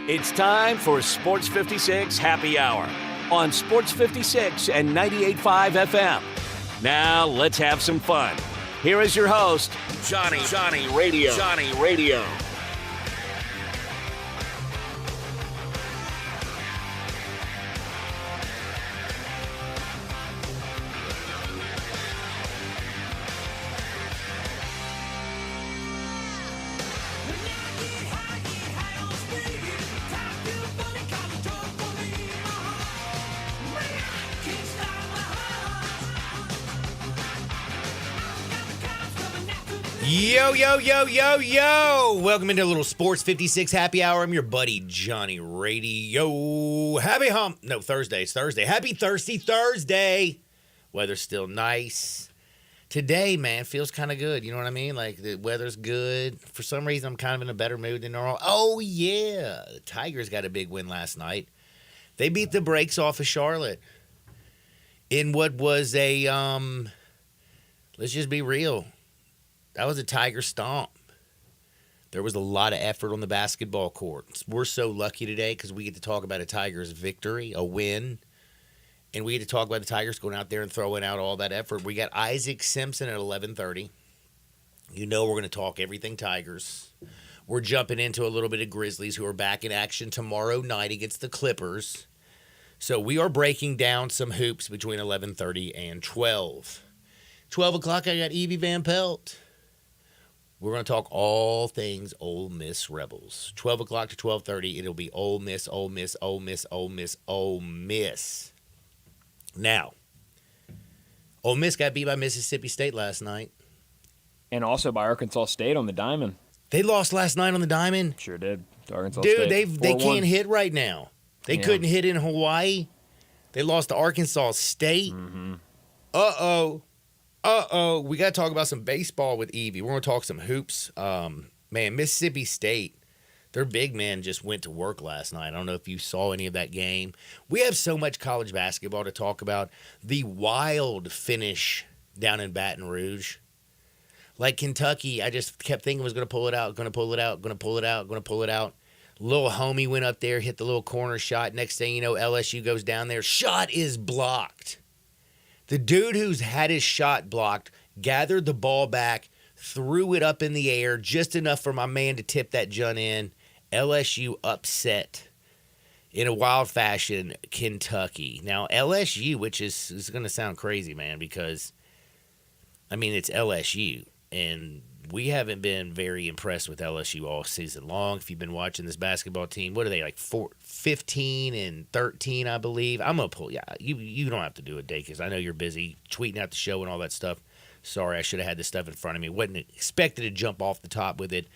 It's time for Sports 56 Happy Hour on Sports 56 and 98.5 FM. Now let's have some fun. Here is your host, Johnny Radio. Yo. Welcome into a little Sports 56 Happy Hour. I'm your buddy, Johnny Radio. Thursday. It's Thursday. Happy Thirsty Thursday. Weather's still nice. Today, man, feels kind of good. You know what I mean? Like, the weather's good. For some reason, I'm kind of in a better mood than normal. Oh, yeah. The Tigers got a big win last night. They beat the brakes off of Charlotte in what was a, let's just be real. That was a Tiger stomp. There was a lot of effort on the basketball court. We're so lucky today because we get to talk about a Tigers victory, a win, and we get to talk about the Tigers going out there and throwing out all that effort. We got Isaac Simpson at 11:30. You know we're going to talk everything Tigers. We're jumping into a little bit of Grizzlies who are back in action tomorrow night against the Clippers. So we are breaking down some hoops between 11:30 and 12. 12 o'clock, I got Evie Van Pelt. We're going to talk all things Ole Miss Rebels. 12 o'clock to 12:30, it'll be Ole Miss. Now, Ole Miss got beat by Mississippi State last night. And also by Arkansas State on the diamond. They lost last night on the diamond? Sure did. To Arkansas Dude, State. they can't hit right now. They couldn't hit in Hawaii. They lost to Arkansas State. Mm-hmm. We got to talk about some baseball with Evie. We're going to talk some hoops. Man, Mississippi State, their big man just went to work last night. I don't know if you saw any of that game. We have so much college basketball to talk about. The wild finish down in Baton Rouge. Like Kentucky, I just kept thinking was going to pull it out. Little homie went up there, hit the little corner shot. Next thing you know, LSU goes down there. Shot is blocked. The dude who's had his shot blocked gathered the ball back, threw it up in the air, just enough for my man to tip that jun in. LSU upset in a wild fashion Kentucky. Now, LSU, which is going to sound crazy, man, because, I mean, it's LSU, and we haven't been very impressed with LSU all season long. If you've been watching this basketball team, what are they, like 15 and 13, I believe? I'm going to pull, you don't have to do it, Dave, because I know you're busy tweeting out the show and all that stuff. Sorry, I should have had this stuff in front of me. Wasn't expected to jump off the top with it.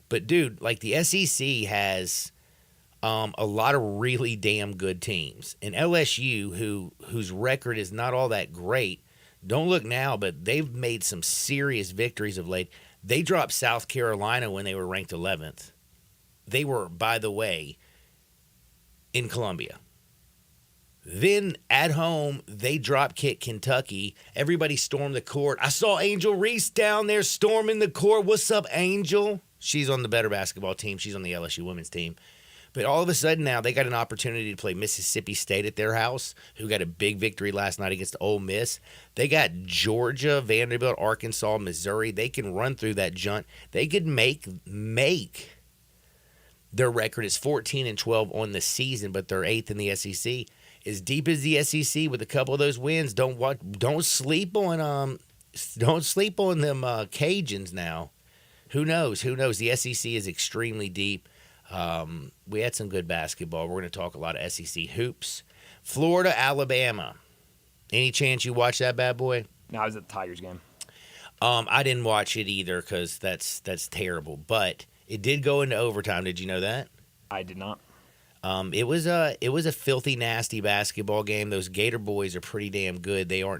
But, dude, like the SEC has a lot of really damn good teams. And LSU, whose record is not all that great, don't look now, but they've made some serious victories of late. They dropped South Carolina when they were ranked 11th. They were, by the way, in Columbia. Then at home, they drop kick Kentucky. Everybody stormed the court. I saw Angel Reese down there storming the court. What's up, Angel? She's on the better basketball team. She's on the LSU women's team. But all of a sudden now, they got an opportunity to play Mississippi State at their house, who got a big victory last night against Ole Miss. They got Georgia, Vanderbilt, Arkansas, Missouri. They can run through that junt. They could make their record is 14-12 on the season, but they're 8th in the SEC. As deep as the SEC with a couple of those wins, don't sleep on them Cajuns now. Who knows? The SEC is extremely deep. We had some good basketball. We're going to talk a lot of SEC hoops. Florida, Alabama. Any chance you watch that bad boy? No, I was at the Tigers game. I didn't watch it either because that's terrible. But it did go into overtime. Did you know that? I did not. It was a filthy, nasty basketball game. Those Gator boys are pretty damn good. They are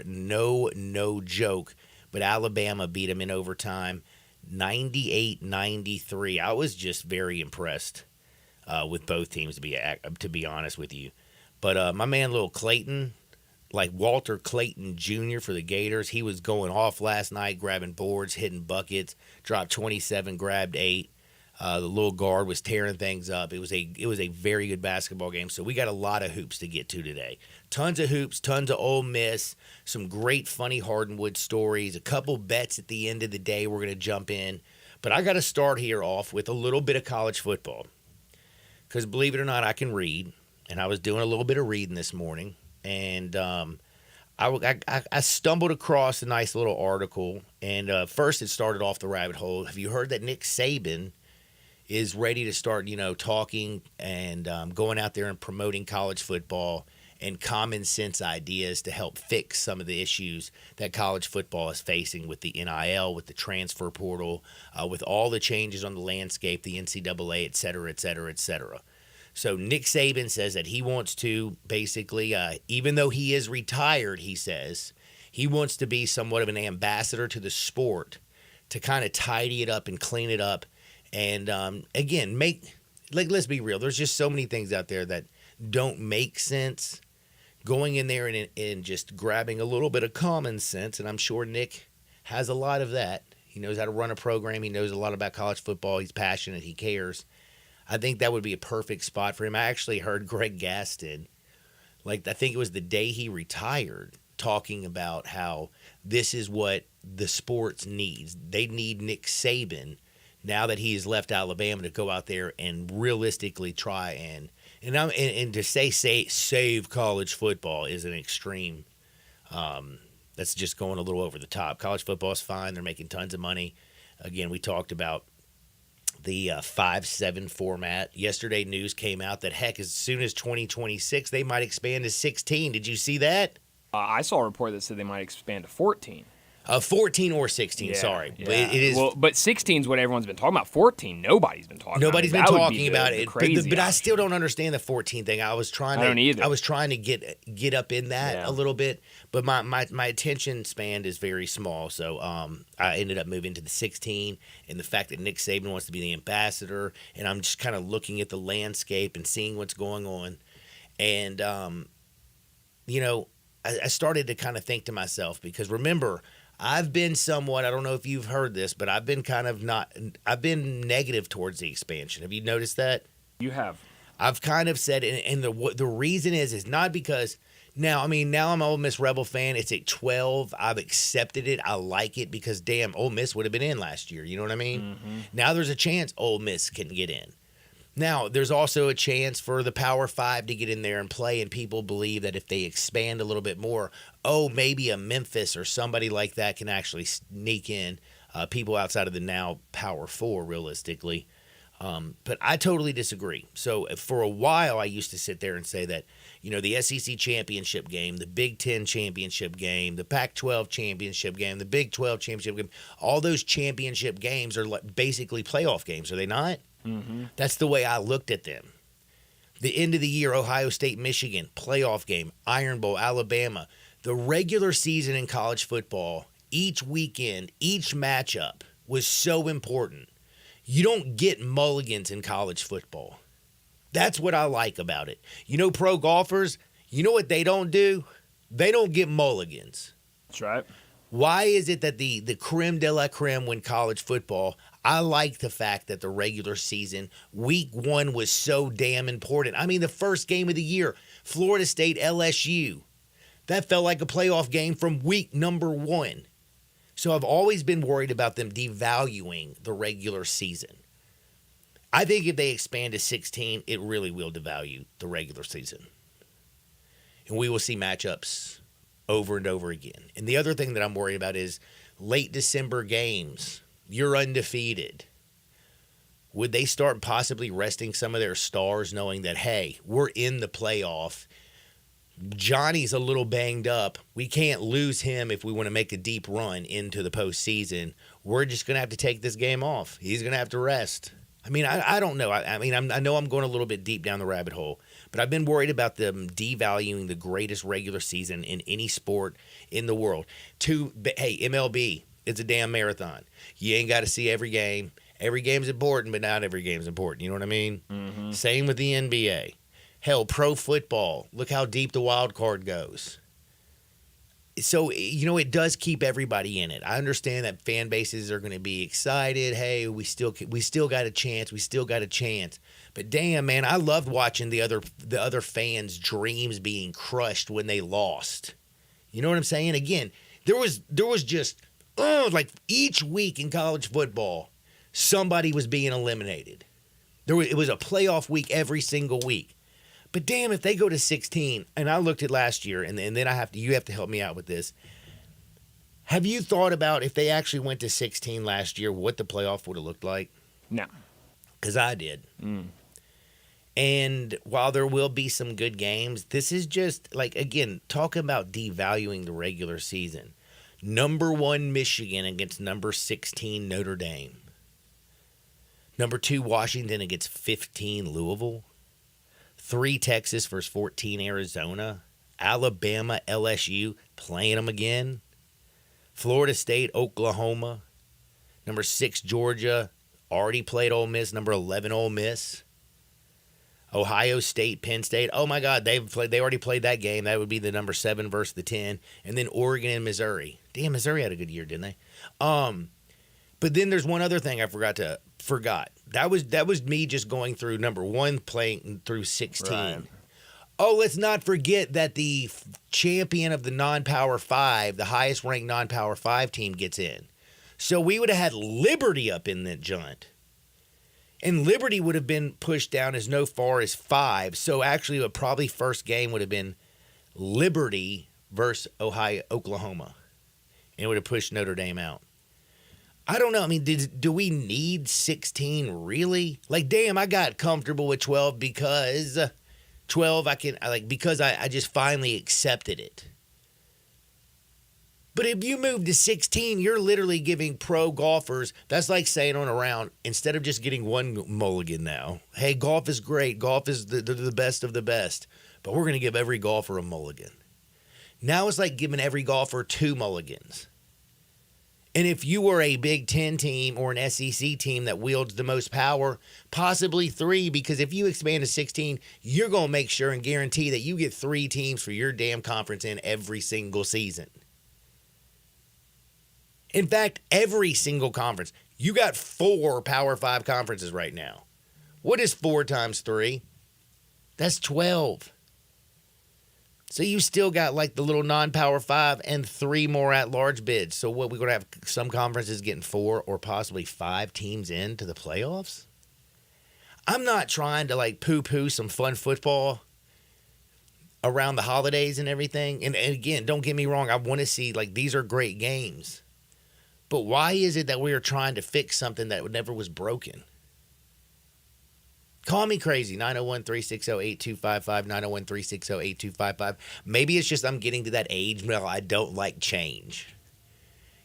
no joke. But Alabama beat them in overtime, 98-93. I was just very impressed with both teams, to be honest with you. But my man, little Clayton, like Walter Clayton Jr. for the Gators, he was going off last night, grabbing boards, hitting buckets, dropped 27, grabbed 8. The little guard was tearing things up. It was a very good basketball game. So we got a lot of hoops to get to today. Tons of hoops, tons of Ole Miss, some great funny Hardwood stories, a couple bets at the end of the day we're going to jump in. But I got to start here off with a little bit of college football. Because believe it or not, I can read. And I was doing a little bit of reading this morning. And I stumbled across a nice little article. And first it started off the rabbit hole. Have you heard that Nick Saban is ready to start, talking and going out there and promoting college football and common sense ideas to help fix some of the issues that college football is facing with the NIL, with the transfer portal, with all the changes on the landscape, the NCAA, et cetera, et cetera, et cetera. So Nick Saban says that he wants to basically, even though he is retired, he says, he wants to be somewhat of an ambassador to the sport to kind of tidy it up and clean it up. And again, let's be real. There's just so many things out there that don't make sense. Going in there and just grabbing a little bit of common sense, and I'm sure Nick has a lot of that. He knows how to run a program. He knows a lot about college football. He's passionate. He cares. I think that would be a perfect spot for him. I actually heard Greg Gaston, I think it was the day he retired, talking about how this is what the sports needs. They need Nick Saban, now that he has left Alabama, to go out there and realistically try and to say save college football is an extreme. That's just going a little over the top. College football is fine. They're making tons of money. Again, we talked about the 5-7 format. Yesterday, news came out that, heck, as soon as 2026, they might expand to 16. Did you see that? I saw a report that said they might expand to 14. 14 or 16, Yeah, sorry. yeah. But it is. Well, but 16 is what everyone's been talking about. 14, nobody's been talking Nobody's about. been That would be talking about it, crazy but I option. still don't understand the 14 thing. I was trying to. I don't either. I was trying to get up in that Yeah. a little bit, but my attention span is very small. So I ended up moving to the 16, and the fact that Nick Saban wants to be the ambassador, and I'm just kind of looking at the landscape and seeing what's going on, and I started to kind of think to myself, because remember, I've been somewhat, I don't know if you've heard this, but I've been I've been negative towards the expansion. Have you noticed that? You have. I've kind of said, and the reason is not because, now I'm an Ole Miss Rebel fan. It's at 12. I've accepted it. I like it because, damn, Ole Miss would have been in last year. You know what I mean? Mm-hmm. Now there's a chance Ole Miss can get in. Now, there's also a chance for the Power 5 to get in there and play, and people believe that if they expand a little bit more, maybe a Memphis or somebody like that can actually sneak in people outside of the now Power 4, realistically. But I totally disagree. So for a while, I used to sit there and say that, the SEC championship game, the Big Ten championship game, the Pac-12 championship game, the Big 12 championship game, all those championship games are basically playoff games, are they not? Mm-hmm. That's the way I looked at them. The end of the year, Ohio State, Michigan, playoff game, Iron Bowl, Alabama. The regular season in college football, each weekend, each matchup was so important. You don't get mulligans in college football. That's what I like about it. Pro golfers, you know what they don't do? They don't get mulligans. That's right. Why is it that the creme de la creme win college football? I like the fact that the regular season, week 1 was so damn important. The first game of the year, Florida State, LSU. That felt like a playoff game from week number 1. So I've always been worried about them devaluing the regular season. I think if they expand to 16, it really will devalue the regular season. And we will see matchups over and over again. And the other thing that I'm worried about is late December games. You're undefeated. Would they start possibly resting some of their stars, knowing that, hey, we're in the playoff? Johnny's a little banged up. We can't lose him if we want to make a deep run into the postseason. We're just going to have to take this game off. He's going to have to rest. I don't know. I know I'm going a little bit deep down the rabbit hole, but I've been worried about them devaluing the greatest regular season in any sport in the world. Hey, MLB, it's a damn marathon. You ain't got to see every game. Every game's important, but not every game's important. You know what I mean? Mm-hmm. Same with the NBA. Hell, pro football. Look how deep the wild card goes. So, it does keep everybody in it. I understand that fan bases are going to be excited. Hey, we still got a chance. We still got a chance. But damn, man, I loved watching the other fans' dreams being crushed when they lost. You know what I'm saying? Again, there was just like each week in college football, somebody was being eliminated. It was a playoff week every single week. But damn, if they go to 16, and I looked at last year, and then you have to help me out with this. Have you thought about if they actually went to 16 last year, what the playoff would have looked like? No. Because I did. And while there will be some good games, this is just, like, again, talking about devaluing the regular season. Number 1, Michigan against number 16, Notre Dame. Number 2, Washington against 15, Louisville. 3, Texas versus 14, Arizona. Alabama, LSU, playing them again. Florida State, Oklahoma. Number 6, Georgia, already played Ole Miss. Number 11, Ole Miss. Ohio State, Penn State. Oh, my God, they already played that game. That would be the number 7 versus the 10. And then Oregon and Missouri. Damn, Missouri had a good year, didn't they? But then there's one other thing I forgot. That was me just going through number 1 playing through 16. Right. Oh, let's not forget that the champion of the non-Power 5, the highest ranked non-Power 5 team gets in. So we would have had Liberty up in that joint. And Liberty would have been pushed down as no far as 5. So actually, probably first game would have been Liberty versus Oklahoma. And it would have pushed Notre Dame out. I don't know. I mean, do we need 16 really? Like, damn, I got comfortable with 12 because 12 because I just finally accepted it. But if you move to 16, you're literally giving pro golfers, that's like saying on a round, instead of just getting 1 mulligan now, hey, golf is great. Golf is the best of the best. But we're going to give every golfer a mulligan. Now it's like giving every golfer 2 mulligans. And if you were a Big Ten team or an SEC team that wields the most power, possibly 3, because if you expand to 16, you're going to make sure and guarantee that you get 3 teams for your damn conference in every single season. In fact, every single conference. You got 4 Power 5 conferences right now. What is 4 times 3? That's 12. So you still got like the little non-Power 5 and 3 more at-large bids. So what, we're going to have some conferences getting 4 or possibly 5 teams into the playoffs? I'm not trying to like poo-poo some fun football around the holidays and everything. And again, don't get me wrong. I want to see, like, these are great games. But why is it that we are trying to fix something that never was broken? Call me crazy, 901-360-8255, 901-360-8255. Maybe it's just I'm getting to that age where I don't like change.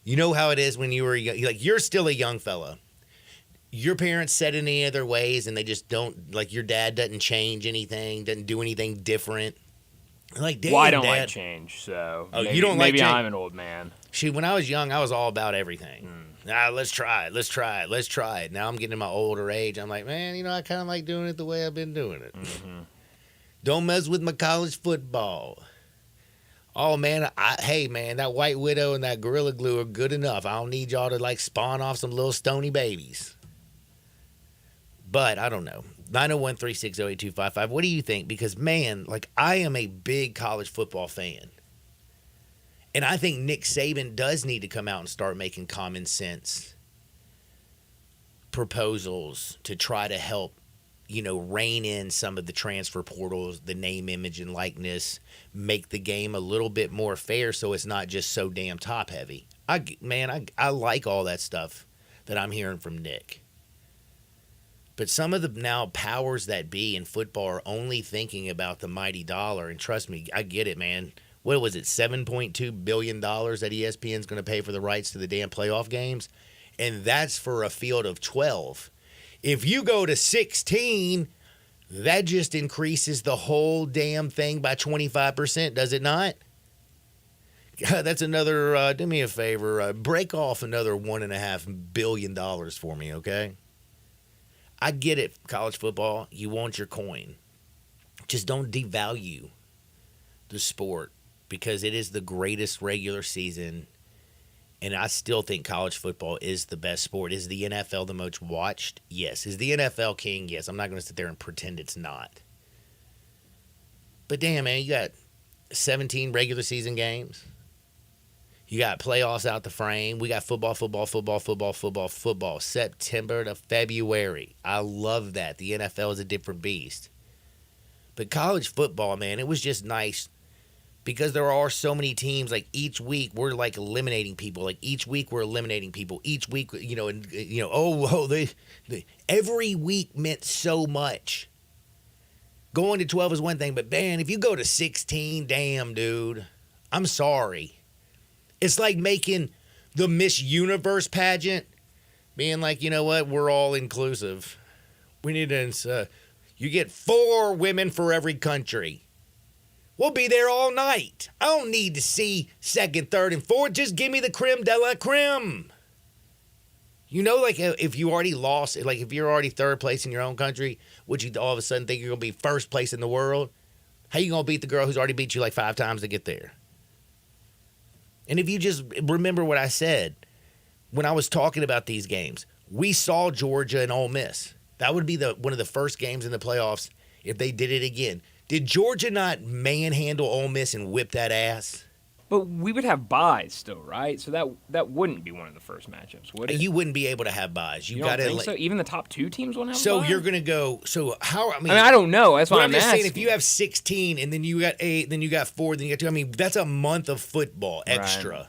You know how it is when you were young, like, you're still a young fella. Your parents set in any other ways and they just don't, like, your dad doesn't change anything, doesn't do anything different. Like, damn, well, I don't Dad. like change, so You don't like maybe change? I'm an old man. See, when I was young, I was all about everything. Let's try it. Now I'm getting to my older age. I'm like, man, I kind of like doing it the way I've been doing it. Mm-hmm. Don't mess with my college football. Oh, man, hey, man, that White Widow and that Gorilla Glue are good enough. I don't need y'all to, like, spawn off some little stony babies. But I don't know. 901-360-8255. What do you think? Because, man, like, I am a big college football fan. And I think Nick Saban does need to come out and start making common sense proposals to try to help, rein in some of the transfer portals, the name, image, and likeness, make the game a little bit more fair so it's not just so damn top heavy. I like all that stuff that I'm hearing from Nick. But some of the now powers that be in football are only thinking about the mighty dollar. And trust me, I get it, man. What was it, $7.2 billion that ESPN's going to pay for the rights to the damn playoff games? And that's for a field of 12. If you go to 16, that just increases the whole damn thing by 25%, does it not? That's another, do me a favor, break off another $1.5 billion for me, okay? I get it, college football. You want your coin. Just don't devalue the sport because it is the greatest regular season. And I still think college football is the best sport. Is the NFL the most watched? Yes. Is the NFL king? Yes. I'm not going to sit there and pretend it's not. But damn, man, you got 17 regular season games. You got playoffs out the frame. We got football, September to February. I love that. The NFL is a different beast. But college football, man, it was just nice. Because there are so many teams, like each week we're like eliminating people. Like each week we're eliminating people. Each week, every week meant so much. Going to 12 is one thing, but man, if you go to 16, damn, dude, I'm sorry. It's like making the Miss Universe pageant, being like, you know what, we're all inclusive. We need to, you get 4 women for every country. We'll be there all night. I don't need to see second, third, and fourth. Just give me the creme de la creme. You know, like if you already lost, like if you're already third place in your own country, would you all of a sudden think you're going to be first place in the world? How you going to beat the girl who's already beat you like 5 times to get there? And if you just remember what I said when I was talking about these games, we saw Georgia and Ole Miss. That would be one of the first games in the playoffs if they did it again. Did Georgia not manhandle Ole Miss and whip that ass? But we would have buys still, right? So that wouldn't be one of the first matchups, would it? You wouldn't be able to have buys. You don't think so? Even the top 2 teams won't have a buy? So you're going to go – so how – I mean, I don't know. That's what I'm just asking. saying, if you have 16 and then you got 8, then you got 4, then you got 2, I mean, that's a month of football extra. Right.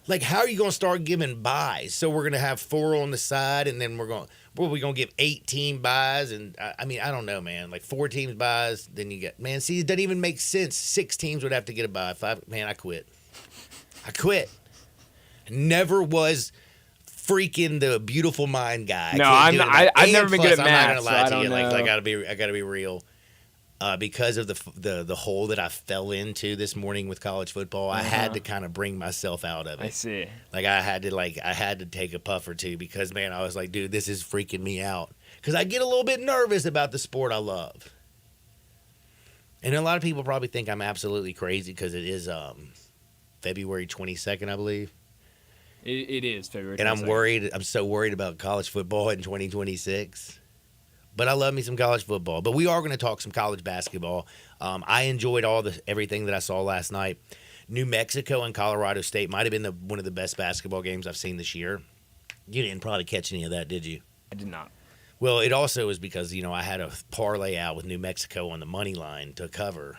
Like, how are you going to start giving buys? So we're going to have 4 on the side, and then we're going to give 18 buys? And I mean, I don't know, man. Like 4 teams buys, then you get, man, see, it doesn't even make sense. 6 teams would have to get a buy. 5, man, I quit. Never was freaking the beautiful mind guy. No, I've never been good at math. I'm not gonna lie to you. Like, I gotta be real. Because of the hole that I fell into this morning with college football, I had to kind of bring myself out of it. I see. Like I had to take a puff or two because, man, I was like, dude, this is freaking me out. Because I get a little bit nervous about the sport I love. And a lot of people probably think I'm absolutely crazy because it is February 22nd, I believe. It is February 22nd. And I'm so worried about college football in 2026. But I love me some college football. But we are going to talk some college basketball. I enjoyed everything that I saw last night. New Mexico and Colorado State might have been one of the best basketball games I've seen this year. You didn't probably catch any of that, did you? I did not. Well, it also was because, I had a parlay out with New Mexico on the money line to cover.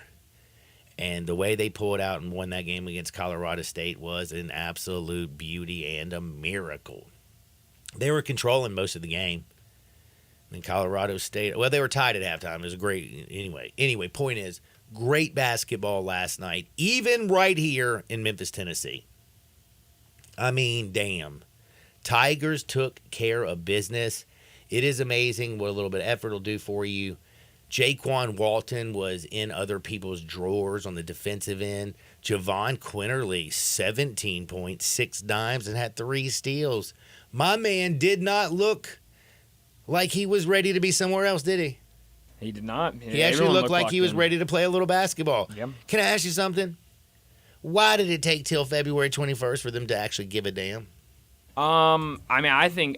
And the way they pulled out and won that game against Colorado State was an absolute beauty and a miracle. They were controlling most of the game. And Colorado State, well, they were tied at halftime. It was great. Anyway, point is, great basketball last night, even right here in Memphis, Tennessee. I mean, damn. Tigers took care of business. It is amazing what a little bit of effort will do for you. Jaquan Walton was in other people's drawers on the defensive end. Javon Quinterly, 17 points, 6 dimes, and had 3 steals. My man did not look like he was ready to be somewhere else, did he? He did not. He actually looked like he was ready to play a little basketball. Yep. Can I ask you something? Why did it take till February 21st for them to actually give a damn? I mean, I think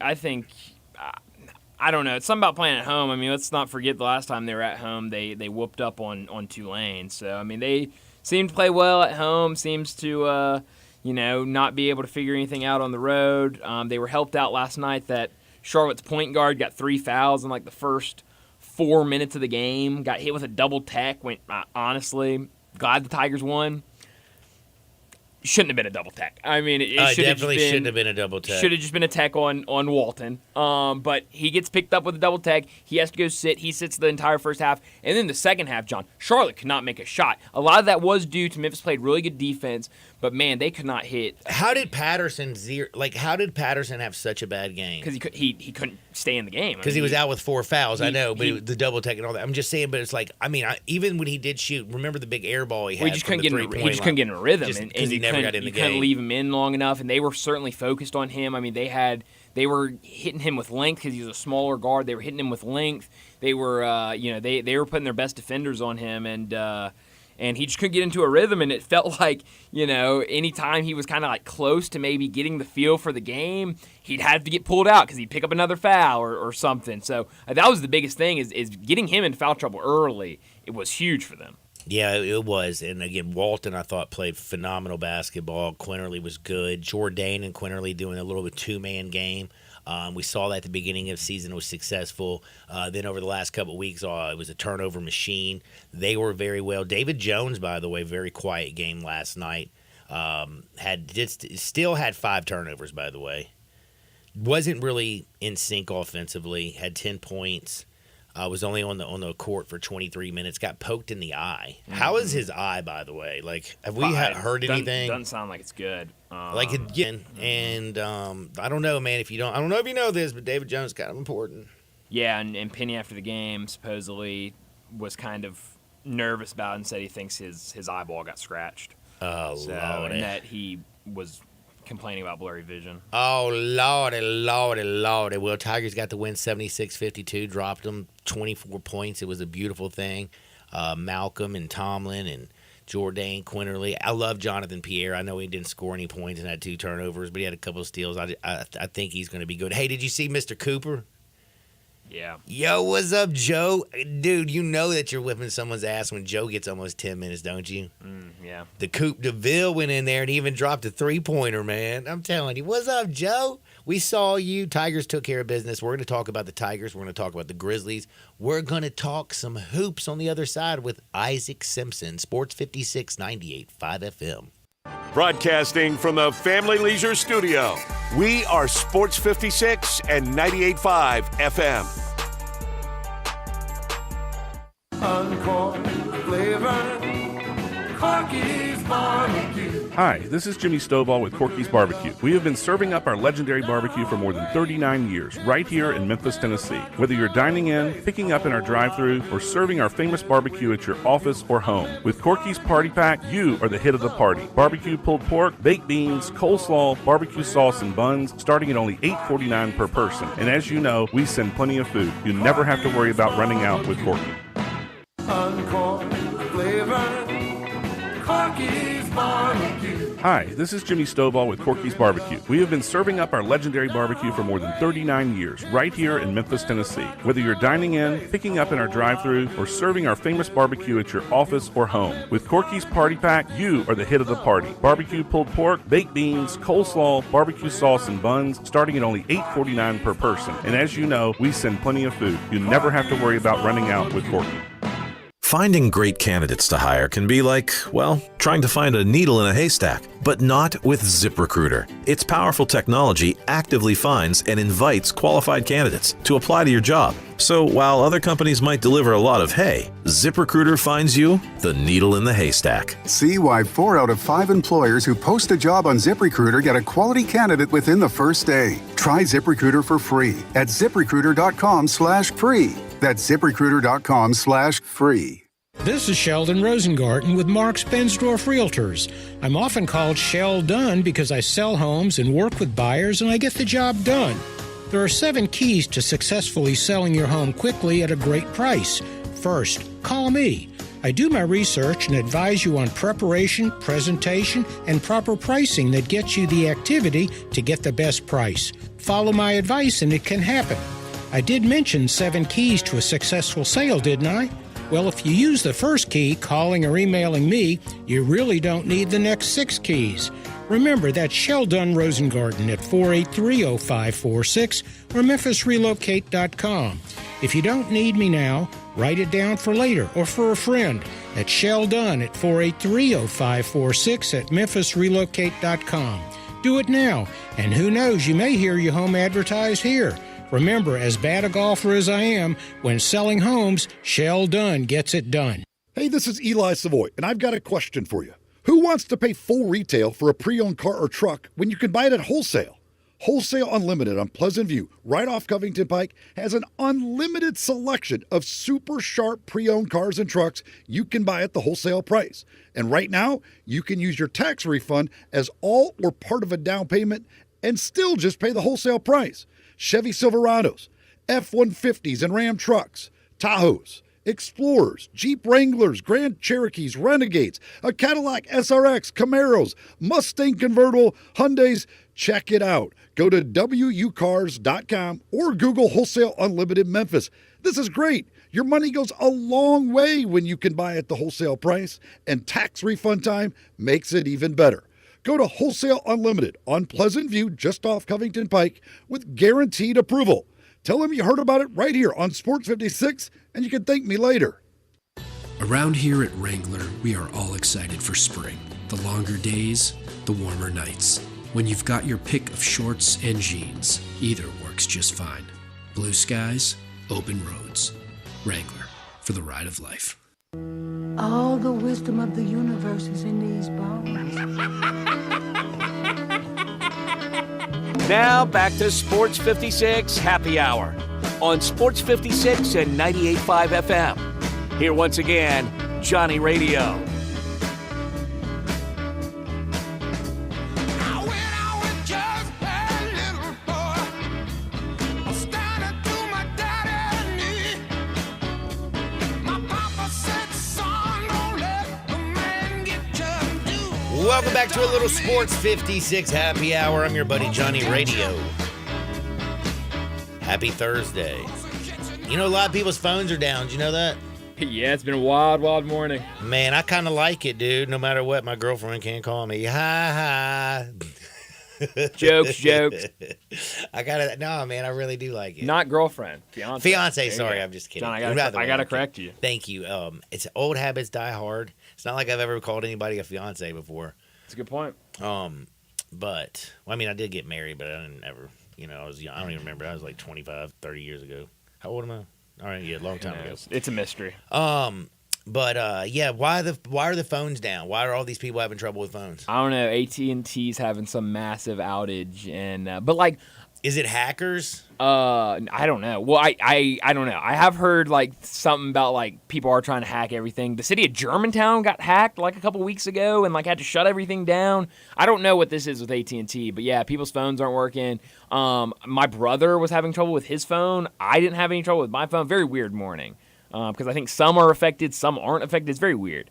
I don't know. It's something about playing at home. I mean, let's not forget the last time they were at home, they whooped up on Tulane. So, I mean, they seem to play well at home, seems to, not be able to figure anything out on the road. They were helped out last night that Charlotte's point guard got 3 fouls in like the first 4 minutes of the game, got hit with a double tech. Honestly, glad the Tigers won. Shouldn't have been a double tech. I mean, it definitely shouldn't have been a double tech. Should have just been a tech on Walton. But he gets picked up with a double tech. He has to go sit. He sits the entire first half. And then the second half, John, Charlotte could not make a shot. A lot of that was due to Memphis played really good defense, but man, they could not hit. How did Patterson have such a bad game? Because he couldn't stay in the game. Because he was out with 4 fouls. I know, but the double tech and all that. I'm just saying, but it's like, I mean, even when he did shoot, remember the big air ball he had? He just couldn't get in a rhythm, because he never got in the game. You couldn't leave him in long enough, and they were certainly focused on him. I mean, they were hitting him with length because he was a smaller guard. They were hitting him with length. They were, they were putting their best defenders on him, and and he just couldn't get into a rhythm, and it felt like, anytime he was kind of like close to maybe getting the feel for the game, he'd have to get pulled out because he'd pick up another foul or something. So that was the biggest thing is getting him in foul trouble early. It was huge for them. Yeah, it was. And again, Walton, I thought, played phenomenal basketball. Quinterly was good. Jourdain and Quinterly doing a little bit two-man game. We saw that at the beginning of the season was successful. Then over the last couple of weeks, it was a turnover machine. They were very well. David Jones, by the way, very quiet game last night. Still had 5 turnovers, by the way. Wasn't really in sync offensively. Had 10 points. Was only on the court for 23 minutes. Got poked in the eye. Mm-hmm. How is his eye, by the way? Like, have we heard anything? Doesn't sound like it's good. Again, and I don't know, man. I don't know if you know this, but David Jones is kind of important. Yeah, and Penny after the game supposedly was kind of nervous about it and said he thinks his eyeball got scratched. Oh, Lord. And that he was complaining about blurry vision. Oh, Lordy. Well, Tigers got the win 76-52, dropped them 24 points. It was a beautiful thing. Malcolm and Tomlin and Jourdain, Quinterly. I love Jonathan Pierre. I know he didn't score any points and had 2 turnovers, but he had a couple of steals. I think he's going to be good. Hey, did you see Mr. Cooper? Yeah. Yo, what's up, Joe? Dude, you know that you're whipping someone's ass when Joe gets almost 10 minutes, don't you? Yeah. The Coupe de Ville went in there and even dropped a 3-pointer, man. I'm telling you. What's up, Joe? We saw you. Tigers took care of business. We're going to talk about the Tigers. We're going to talk about the Grizzlies. We're going to talk some hoops on the other side with Isaac Simpson, Sports 56, 98.5 FM. Broadcasting from the Family Leisure Studio, we are Sports 56 and 98.5 FM. Uncorked flavor, Corky's Barbecue. Hi, this is Jimmy Stovall with Corky's Barbecue. We have been serving up our legendary barbecue for more than 39 years, right here in Memphis, Tennessee. Whether you're dining in, picking up in our drive-thru, or serving our famous barbecue at your office or home, with Corky's Party Pack, you are the hit of the party. Barbecue pulled pork, baked beans, coleslaw, barbecue sauce, and buns, starting at only $8.49 per person. And as you know, we send plenty of food. You never have to worry about running out with Corky. Uncorked flavor, Corky's Barbecue. Hi, this is Jimmy Stovall with Corky's Barbecue. We have been serving up our legendary barbecue for more than 39 years, right here in Memphis, Tennessee. Whether you're dining in, picking up in our drive-thru, or serving our famous barbecue at your office or home, with Corky's Party Pack, you are the hit of the party. Barbecue pulled pork, baked beans, coleslaw, barbecue sauce, and buns, starting at only $8.49 per person. And as you know, we send plenty of food. You never have to worry about running out with Corky. Finding great candidates to hire can be like, well, trying to find a needle in a haystack, but not with ZipRecruiter. Its powerful technology actively finds and invites qualified candidates to apply to your job. So while other companies might deliver a lot of hay, ZipRecruiter finds you the needle in the haystack. See why 4 out of 5 employers who post a job on ZipRecruiter get a quality candidate within the first day. Try ZipRecruiter for free at ZipRecruiter.com/free. That's ZipRecruiter.com/free. This is Sheldon Rosengarten with Marks Bensdorf Realtors. I'm often called Shell Done because I sell homes and work with buyers and I get the job done. There are 7 keys to successfully selling your home quickly at a great price. First, call me. I do my research and advise you on preparation, presentation, and proper pricing that gets you the activity to get the best price. Follow my advice and it can happen. I did mention 7 keys to a successful sale, didn't I? Well, if you use the first key, calling or emailing me, you really don't need the next 6 keys. Remember, that's Sheldon Rosengarten at 483-0546 or MemphisRelocate.com. If you don't need me now, write it down for later or for a friend. That's Sheldon at 483-0546 at MemphisRelocate.com. Do it now, and who knows, you may hear your home advertised here. Remember, as bad a golfer as I am, when selling homes, Shell Done gets it done. Hey, this is Eli Savoy, and I've got a question for you. Who wants to pay full retail for a pre-owned car or truck when you can buy it at wholesale? Wholesale Unlimited on Pleasant View, right off Covington Pike, has an unlimited selection of super sharp pre-owned cars and trucks you can buy at the wholesale price. And right now, you can use your tax refund as all or part of a down payment and still just pay the wholesale price. Chevy Silverados, F-150s and Ram trucks, Tahoes, Explorers, Jeep Wranglers, Grand Cherokees, Renegades, a Cadillac SRX, Camaros, Mustang convertible, Hyundais. Check it out. Go to wucars.com or Google Wholesale Unlimited Memphis. This is great. Your money goes a long way when you can buy at the wholesale price, and tax refund time makes it even better. Go to Wholesale Unlimited on Pleasant View, just off Covington Pike, with guaranteed approval. Tell them you heard about it right here on Sports 56, and you can thank me later. Around here at Wrangler, we are all excited for spring. The longer days, the warmer nights. When you've got your pick of shorts and jeans, either works just fine. Blue skies, open roads. Wrangler, for the ride of life. All the wisdom of the universe is in these bones. Now back to Sports 56 Happy Hour on Sports 56 and 98.5 FM. Here once again, Johnny Radio. Welcome back to a little Sports 56 Happy Hour. I'm your buddy Johnny Radio. Happy Thursday. You know, a lot of people's phones are down. Did you know that? Yeah, it's been a wild, wild morning. Man, I kind of like it, dude. No matter what, my girlfriend can't call me. Ha ha. Jokes. No, man, I really do like it. Not girlfriend, fiance. Fiance, sorry, I'm just kidding. John, I gotta correct you. Thank you. It's old habits die hard. It's not like I've ever called anybody a fiance before. That's a good point. But I mean, I did get married, but I didn't ever. You know, I was young. I don't even remember. I was like 25, 30 years ago. How old am I? All right, yeah, a long time ago. It's a mystery. But yeah, why are the phones down? Why are all these people having trouble with phones? I don't know. AT&T's having some massive outage, and but like, is it hackers? I don't know. Well, I don't know. I have heard like something about like people are trying to hack everything. The city of Germantown got hacked like a couple weeks ago and like had to shut everything down. I don't know what this is with AT&T, but yeah, people's phones aren't working. My brother was having trouble with his phone. I didn't have any trouble with my phone. Very weird morning. Because I think some are affected, some aren't affected. It's very weird.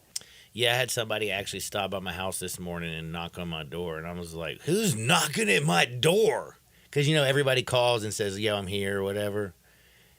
Yeah, I had somebody actually stop by my house this morning and knock on my door, and I was like, "Who's knocking at my door?" Because, you know, everybody calls and says, "Yo, I'm here," or whatever.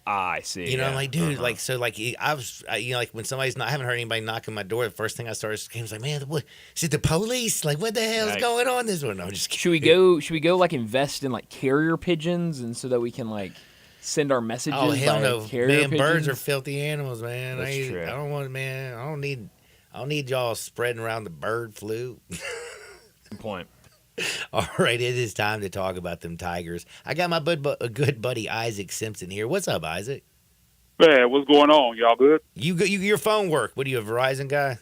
I see. You know, I'm like, dude, like, so, like, you know, like, when somebody's not, I haven't heard anybody knocking my door, the first thing I started screaming was like, man, what, is it the police? Like, what the hell's going on this one? No, just kidding. Should we go, like, invest in, like, carrier pigeons and so that we can, like, send our messages by no. carrier man, pigeons? birds are filthy animals, man. That's true. I don't want, man, I don't need y'all spreading around the bird flu. Good point. All right, it is time to talk about them Tigers. I got my good buddy Isaac Simpson here. What's up, Isaac? Man, what's going on? Y'all good? Your phone work. What are you, a Verizon guy?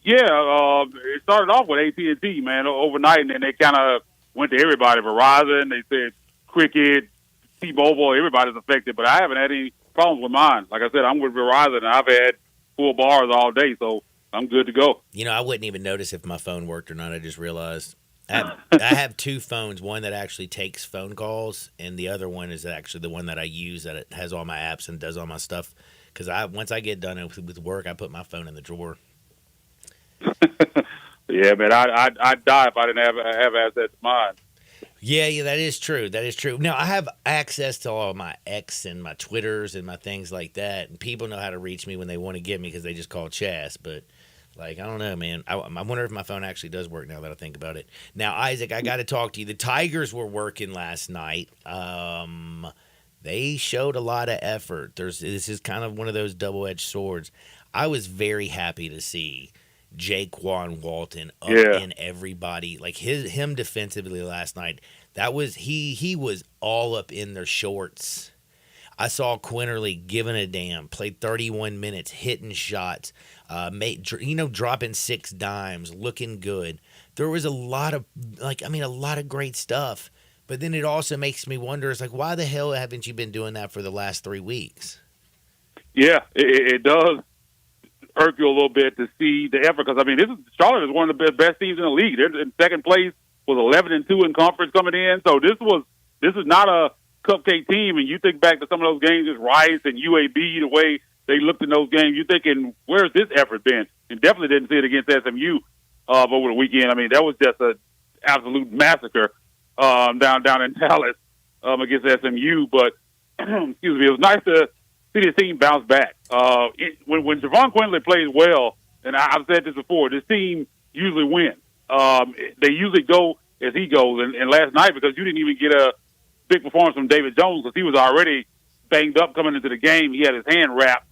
Yeah, it started off with AT&T, man, overnight, and then they kind of went to everybody. Verizon, they said Cricket, T-Mobile, everybody's affected, but I haven't had any problems with mine. Like I said, I'm with Verizon, and I've had full bars all day, so I'm good to go. You know, I wouldn't even notice if my phone worked or not. I just realized. I have two phones, one that actually takes phone calls, and the other one is actually the one that I use that it has all my apps and does all my stuff. Because once I get done with work, I put my phone in the drawer. Yeah, man, I'd die if I didn't have access to mine. Yeah, that is true. That is true. Now, I have access to all my X and my Twitters and my things like that, and people know how to reach me when they want to get me because they just call Chas, but... Like, I don't know, man. I wonder if my phone actually does work now that I think about it. Now, Isaac, I got to talk to you. The Tigers were working last night. They showed a lot of effort. This is kind of one of those double-edged swords. I was very happy to see Jaquan Walton up in everybody. Like, him defensively last night, that was he was all up in their shorts. I saw Quinterly giving a damn, played 31 minutes, hitting shots, dropping 6 dimes, looking good. There was a lot of great stuff. But then it also makes me wonder, it's like, why the hell haven't you been doing that for the last 3 weeks? Yeah, it does irk you a little bit to see the effort. Because, I mean, Charlotte is one of the best teams in the league. They're in second place, was 11-2 in conference coming in. So this is not a cupcake team, and you think back to some of those games with Rice and UAB, the way they looked in those games, you're thinking, where's this effort been? And definitely didn't see it against SMU over the weekend. I mean, that was just an absolute massacre down in Dallas against SMU. But, excuse me, it was nice to see this team bounce back. When Javon Quinley plays well, and I've said this before, this team usually wins. They usually go as he goes. And last night, because you didn't even get a big performance from David Jones because he was already banged up coming into the game. He had his hand wrapped.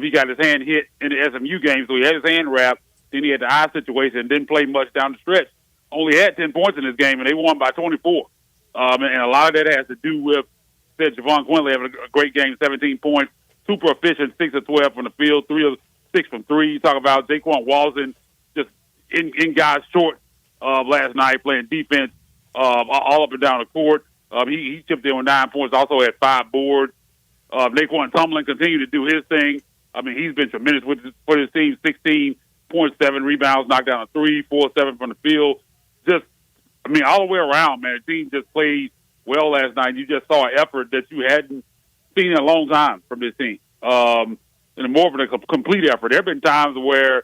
He got his hand hit in the SMU game, so he had his hand wrapped. Then he had the eye situation, didn't play much down the stretch. Only had 10 points in this game, and they won by 24. And a lot of that has to do with, said Javon Quinley having a great game, 17 points, super efficient, 6 of 12 from the field, 3 of 6 from 3. You talk about Daquan Walton just in guys short last night, playing defense all up and down the court. He chipped in with 9 points, also had 5 boards. Naquan Tomlin continued to do his thing. I mean, he's been tremendous for his team, 16 points, 7 rebounds, knocked down a 3, 4 7 from the field. Just, I mean, all the way around, man, the team just played well last night. You just saw an effort that you hadn't seen in a long time from this team. And more of a complete effort. There have been times where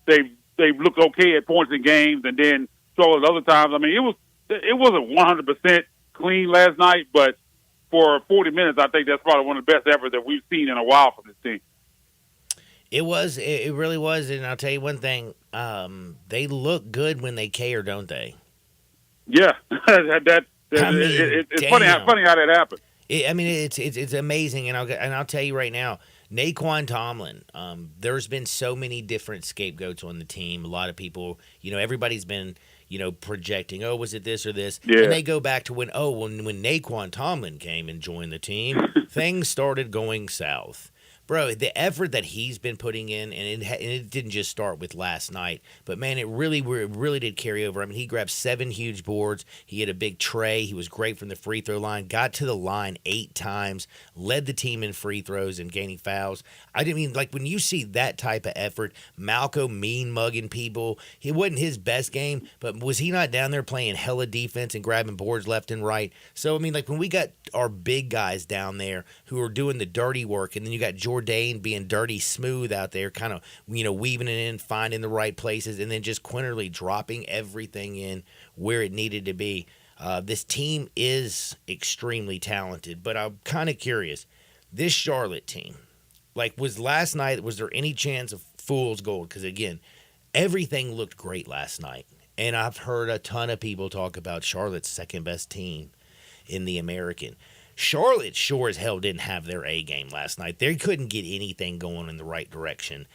they've looked okay at points in games and then struggled at other times. I mean, it wasn't 100% clean last night, but for 40 minutes, I think that's probably one of the best efforts that we've seen in a while from this team. It really was, and I'll tell you one thing: they look good when they care, don't they? Yeah, it's funny how that happened. It's amazing, and I'll tell you right now, Naquan Tomlin. There's been so many different scapegoats on the team. A lot of people, everybody's been, projecting, oh, was it this or this? Yeah. And they go back to when Naquan Tomlin came and joined the team, things started going south. Bro, the effort that he's been putting in, and it didn't just start with last night, but, man, it really did carry over. I mean, he grabbed 7 huge boards. He had a big tray. He was great from the free throw line, got to the line 8 times, led the team in free throws and gaining fouls. When you see that type of effort, Malcolm mean-mugging people, it wasn't his best game, but was he not down there playing hella defense and grabbing boards left and right? So, when we got our big guys down there who are doing the dirty work, and then you got Jordan being dirty smooth out there, kind of, weaving it in, finding the right places, and then just Quinterly dropping everything in where it needed to be. This team is extremely talented, but I'm kind of curious. This Charlotte team, was last night, was there any chance of fool's gold? Because, again, everything looked great last night, and I've heard a ton of people talk about Charlotte's second-best team in the American. Charlotte sure as hell didn't have their A game last night. They couldn't get anything going in the right direction.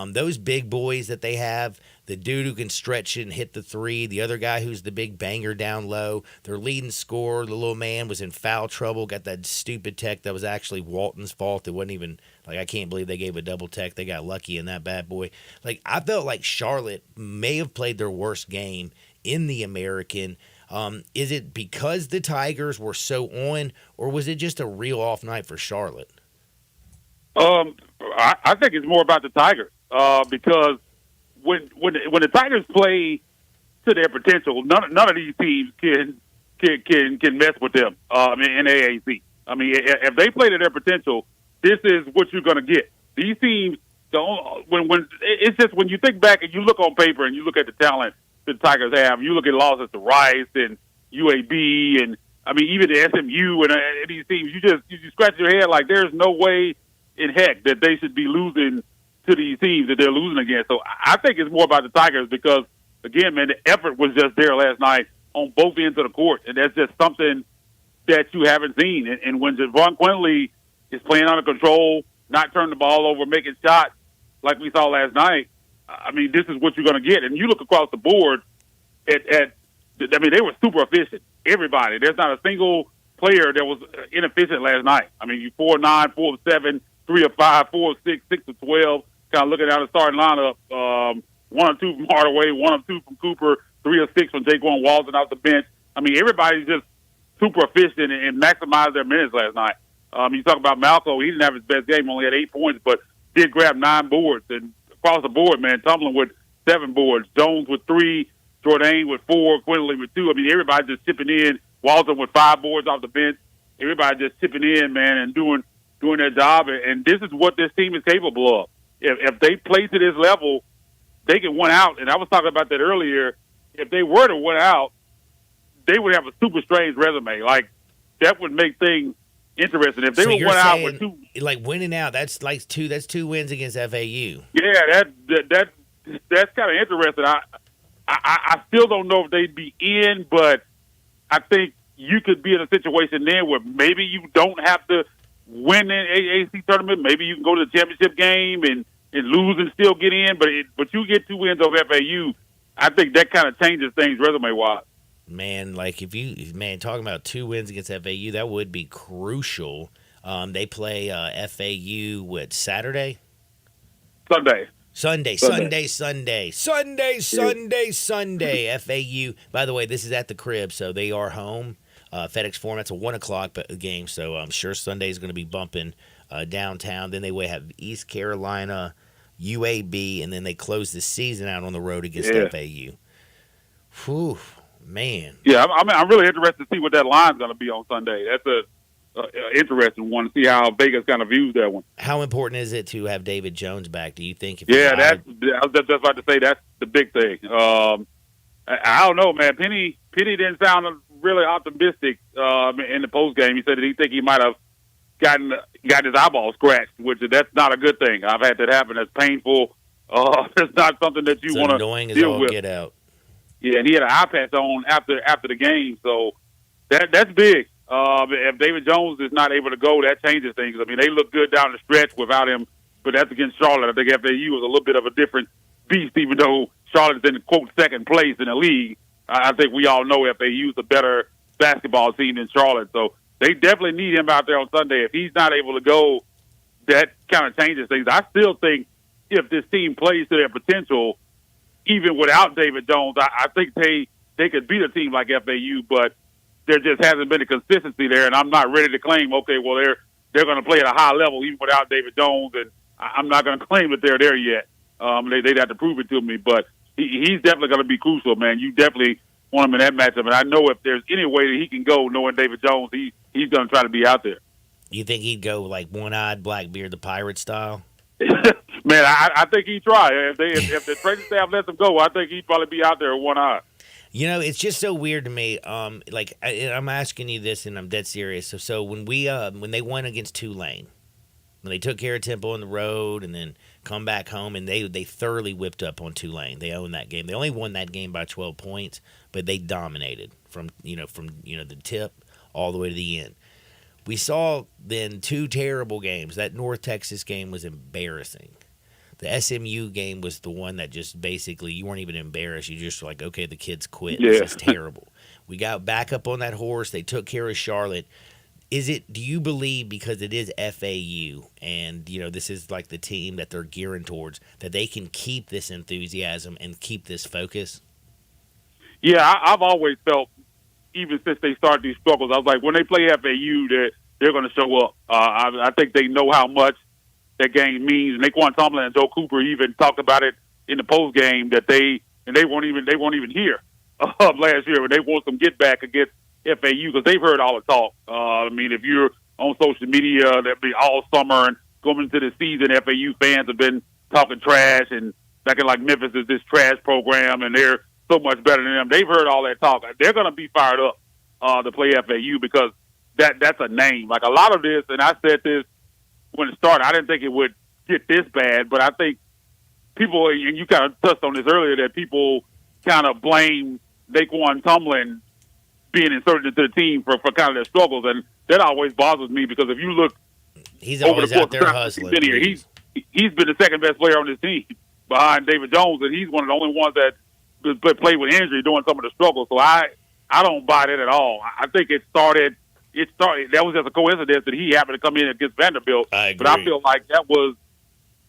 Those big boys that they have, the dude who can stretch it and hit the 3, the other guy who's the big banger down low, their leading scorer, the little man, was in foul trouble, got that stupid tech that was actually Walton's fault. It wasn't even, I can't believe they gave a double tech. They got lucky in that bad boy. I felt like Charlotte may have played their worst game in the American. Is it because the Tigers were so on, or was it just a real off night for Charlotte? I think it's more about the Tigers because when the Tigers play to their potential, none of these teams can mess with them in AAC. If they play to their potential, this is what you're going to get. These teams don't. When it's just when you think back and you look on paper and you look at the talent the Tigers have. You look at losses to Rice and UAB and even the SMU and these teams. You scratch your head like there's no way in heck that they should be losing to these teams that they're losing against. So I think it's more about the Tigers because again, man, the effort was just there last night on both ends of the court, and that's just something that you haven't seen. And when Javon Quinley is playing under control, not turning the ball over, making shots like we saw last night. This is what you're going to get. And you look across the board they were super efficient. Everybody. There's not a single player that was inefficient last night. You 4 of 9, 4 of 7, 3 of 5, 4 of 6, 6 of 12. Kind of looking down the starting lineup. 1 of 2 from Hardaway, 1 of 2 from Cooper, 3 of 6 from Daquan Walton off the bench. Everybody's just super efficient and maximized their minutes last night. You talk about Malco. He didn't have his best game, only had 8 points, but did grab 9 boards. And across the board, man, Tomlin with 7 boards, Jones with 3, Jourdain with 4, Quinley with 2. Everybody just chipping in. Walton with 5 boards off the bench. Everybody just chipping in, man, and doing doing their job, and this is what this team is capable of. If they play to this level, they can win out. And I was talking about that earlier. If they were to win out, they would have a super strange resume. Like, that would make things interesting. If they were win out with two, like winning out, that's two wins against FAU. Yeah, that's kind of interesting. I still don't know if they'd be in, but I think you could be in a situation then where maybe you don't have to win an AAC tournament. Maybe you can go to the championship game and lose and still get in. But you get 2 wins over FAU, I think that kind of changes things resume-wise. Man, like talking about 2 wins against FAU, that would be crucial. They play FAU Saturday? Sunday. FAU. By the way, this is at the crib, so they are home. FedEx Forum. That's a 1:00 game, so I'm sure Sunday is going to be bumping downtown. Then they will have East Carolina, UAB, and then they close the season out on the road against FAU. Whew, man. Yeah, I'm really interested to see what that line's going to be on Sunday. That's a interesting one to see how Vegas kind of views that one. How important is it to have David Jones back? Do you think? I was just about to say that's the big thing. I don't know, man. Penny didn't sound really optimistic in the post game. He said that he think he might have gotten his eyeball scratched, which that's not a good thing. I've had that happen. That's painful. It's not something that you want to deal with. Get out. Yeah, and he had an eye patch on after the game, so that's big. If David Jones is not able to go, that changes things. I mean, they look good down the stretch without him, but that's against Charlotte. I think FAU was a little bit of a different beast, even though Charlotte's in, quote, second place in the league. I think we all know FAU's a better basketball team than Charlotte, so they definitely need him out there on Sunday. If he's not able to go, that kind of changes things. I still think if this team plays to their potential, even without David Jones, I think they could beat a team like FAU, but there just hasn't been a consistency there, and I'm not ready to claim, okay, well, they're going to play at a high level even without David Jones, and I'm not going to claim that they're there yet. They'd have to prove it to me, but he's definitely going to be crucial, man. You definitely want him in that matchup, and I know if there's any way that he can go knowing David Jones, he's going to try to be out there. You think he'd go like one-eyed Blackbeard, the Pirate style? Man, I think he'd try. If the training staff lets him go, I think he'd probably be out there with one eye. You know, it's just so weird to me. I'm asking you this, and I'm dead serious. So when they won against Tulane, when they took care of Temple on the road, and then come back home, and they thoroughly whipped up on Tulane. They owned that game. They only won that game by 12 points, but they dominated from the tip all the way to the end. We saw then 2 terrible games. That North Texas game was embarrassing. The SMU game was the one that just basically you weren't even embarrassed. You just were like, okay, the kids quit. Yeah. This is terrible. We got back up on that horse. They took care of Charlotte. Do you believe because it is FAU and, this is like the team that they're gearing towards, that they can keep this enthusiasm and keep this focus? Yeah, I've always felt, even since they started these struggles, I was like, when they play FAU, they're going to show up. I think they know how much that game means. And Naquan Tomlin and Joe Cooper even talked about it in the post game that they weren't even here last year, but they want some get back against FAU because they've heard all the talk. I mean, if you're on social media, that'll be all summer and going into the season, FAU fans have been talking trash and acting like Memphis is this trash program and they're so much better than them. They've heard all that talk. They're going to be fired up to play FAU because that's a name. Like a lot of this, and I said this when it started, I didn't think it would get this bad, but I think people, and you kind of touched on this earlier, that people kind of blame Naquan Tomlin being inserted into the team for kind of their struggles, and that always bothers me because if you look, he's always out there hustling. He's been the second best player on this team behind David Jones, and he's one of the only ones that played with injury doing some of the struggles. So I don't buy that at all. I think it started. That was just a coincidence that he happened to come in against Vanderbilt. I agree. But I feel like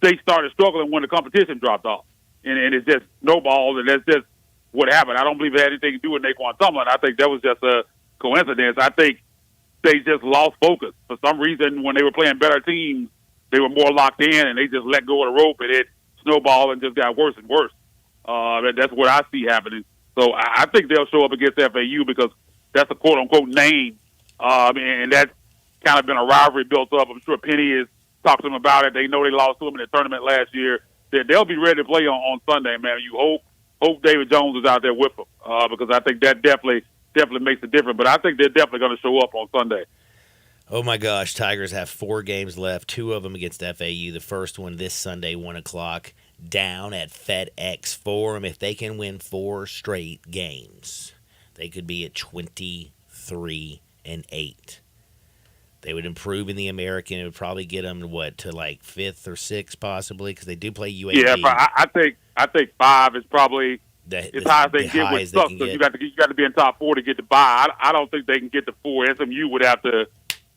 they started struggling when the competition dropped off, and it just snowballed, and that's just what happened. I don't believe it had anything to do with Naquan Tomlin. I think that was just a coincidence. I think they just lost focus. For some reason, when they were playing better teams, they were more locked in, and they just let go of the rope, and it snowballed and just got worse and worse. That's what I see happening. So I think they'll show up against FAU because that's a quote-unquote name, and that's kind of been a rivalry built up. I'm sure Penny has talked to them about it. They know they lost to them in the tournament last year. They'll be ready to play on Sunday, man. You hope David Jones is out there with them because I think that definitely makes a difference. But I think they're definitely going to show up on Sunday. Oh, my gosh. Tigers have 4 games left, 2 of them against FAU. The first one this Sunday, 1 o'clock, down at FedEx Forum. If they can win 4 straight games, they could be at 23-8. They would improve in the American. It would probably get them to 5th or 6th possibly because they do play UAB. Yeah, I think 5 is probably as high as they get with stuff. So you got to be in top 4 to get the bye. I don't think they can get to 4. SMU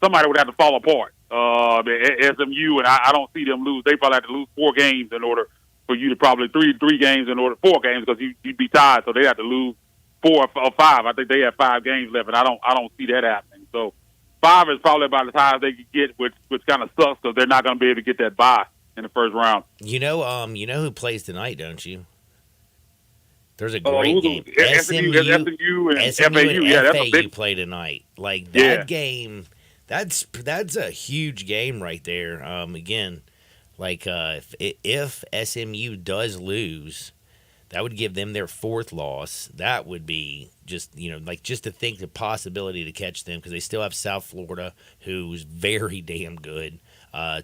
somebody would have to fall apart. SMU, and I don't see them lose. They probably have to lose 4 games in order for you to probably 3 games in order 4 games because you'd be tied. So they have to lose 4 or 5. I think they have 5 games left, and I don't see that happening. So 5 is probably about as high as they could get, which kind of sucks because they're not going to be able to get that bye in the first round. You know who plays tonight, don't you? There's a great game. SMU and FAU. Yeah, that's a big play tonight. Like that game. That's a huge game right there. Again, if SMU does lose, that would give them their 4th loss. That would be just to think the possibility to catch them because they still have South Florida, who's very damn good.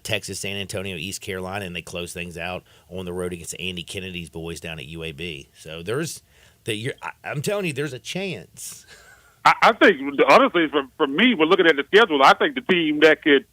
Texas, San Antonio, East Carolina, and they close things out on the road against Andy Kennedy's boys down at UAB. So I'm telling you, there's a chance. I think, honestly, for me, we're looking at the schedule, I think the team that could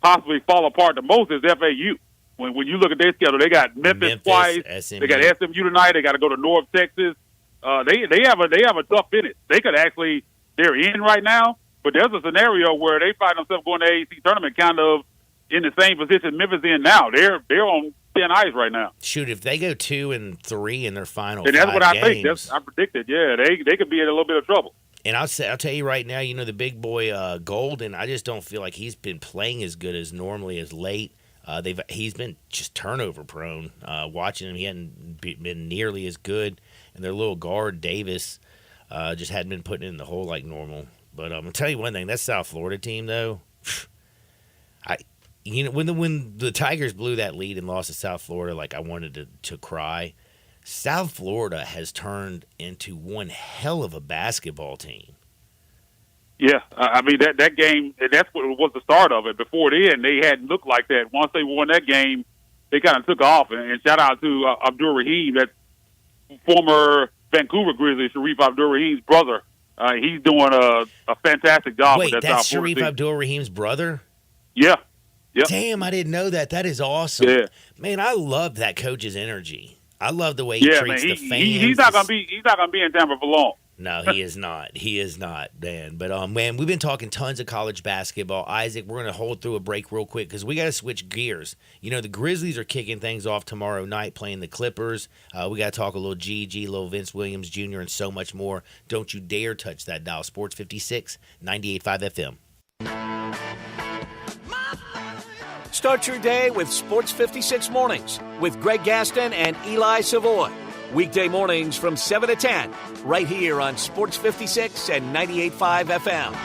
possibly fall apart the most is FAU. When you look at their schedule, they got Memphis twice. SMU. They got SMU tonight. They got to go to North Texas. They have a tough finish. They could actually, they're in right now, but there's a scenario where they find themselves going to the AAC tournament kind of in the same position Memphis in now. They're on thin ice right now. Shoot, if they go 2-3 in their final and that's 5 what I games, think. I predicted. Yeah, they could be in a little bit of trouble. And I'll tell you right now, the big boy Golden, I just don't feel like he's been playing as good as normally as late. He's been just turnover prone. Watching him, he hadn't been nearly as good. And their little guard Davis just hadn't been putting it in the hole like normal. But I'm gonna tell you one thing: that South Florida team, though, when the Tigers blew that lead and lost to South Florida, like I wanted to cry. South Florida has turned into one hell of a basketball team. Yeah, I mean that game, and that's what was the start of it. Before then, they hadn't looked like that. Once they won that game, they kind of took off. And shout out to Abdul Rahim, that former Vancouver Grizzly, Sharif Abdul Rahim's brother. He's doing a fantastic job. Wait, with that that's South Florida Sharif team. Abdul Rahim's brother? Yeah. Yep. Damn, I didn't know that. That is awesome. Yeah. Man, I love that coach's energy. I love the way he treats the fans. He's not gonna be in Tampa for long. No, he is not. He is not, man. But, man, we've been talking tons of college basketball. Isaac, we're going to hold through a break real quick because we got to switch gears. The Grizzlies are kicking things off tomorrow night playing the Clippers. We got to talk a little GG, little Vince Williams Jr., and so much more. Don't you dare touch that dial. Sports 56, 98.5 FM. Start your day with Sports 56 Mornings with Greg Gaston and Eli Savoy. Weekday mornings from 7 to 10, right here on Sports 56 and 98.5 FM.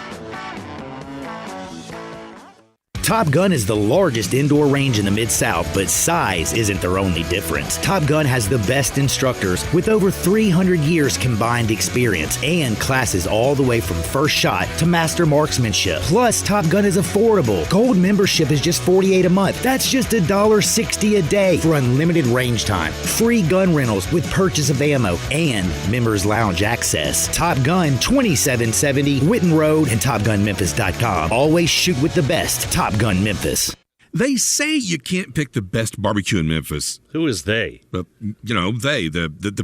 Top Gun is the largest indoor range in the Mid-South, but size isn't their only difference. Top Gun has the best instructors with over 300 years combined experience and classes all the way from first shot to master marksmanship. Plus, Top Gun is affordable. Gold membership is just $48 a month. That's just $1.60 a day for unlimited range time, free gun rentals with purchase of ammo, and members lounge access. Top Gun, 2770 Witten Road and TopGunMemphis.com. Always shoot with the best. Top Gun Memphis. They say you can't pick the best barbecue in Memphis. Who is they? The